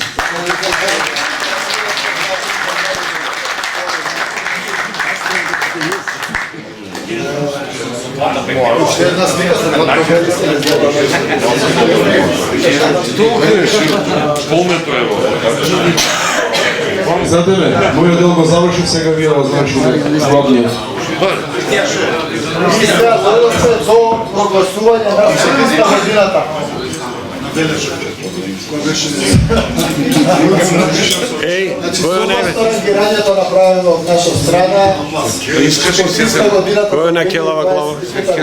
За тебе, мојот дел го завршив, сега вие го завршите главниот. До прогласување на годината. Значи, согласно рангирањето направено од наша страна, Кој е на келава глава?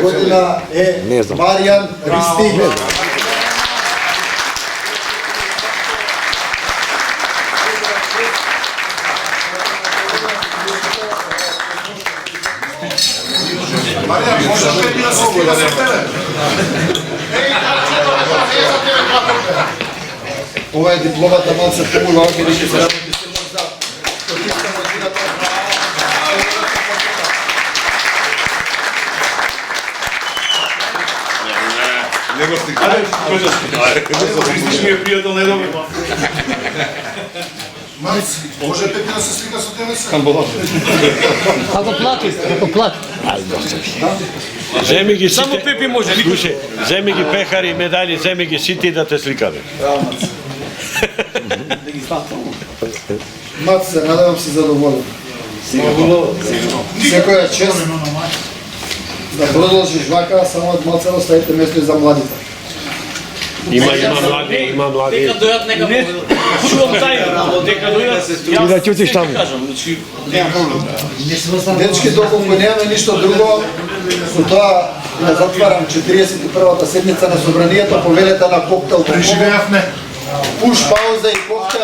година е Маријан Ристиг. Маријан, може да се слика со тебе? Ова е дипломата малце помува, ќе ќе се работи се за стотиста годината. Него стига. Кој да стига? Христиш ми е пријател најдобро. Мариц, може Пепи да се слика со тебе се? Ако плати. Земи ги Само сите. Пепи може. Слушај, земи ги пехари, медали, земи ги сите и да те сликаме. Мат, се надевам си задоволен. Секоја чест да продолжиш вака, само малце оставите место и за младите. Има млади. Дека дојат нека чувам тај, дека дојат. И да ќутиш таму. Дечки, доколку немаме ништо друго, со тоа ја затварам 41-та седница на собранието, повелете на коктел. Преживеавме. Пуш, пауза и коктел.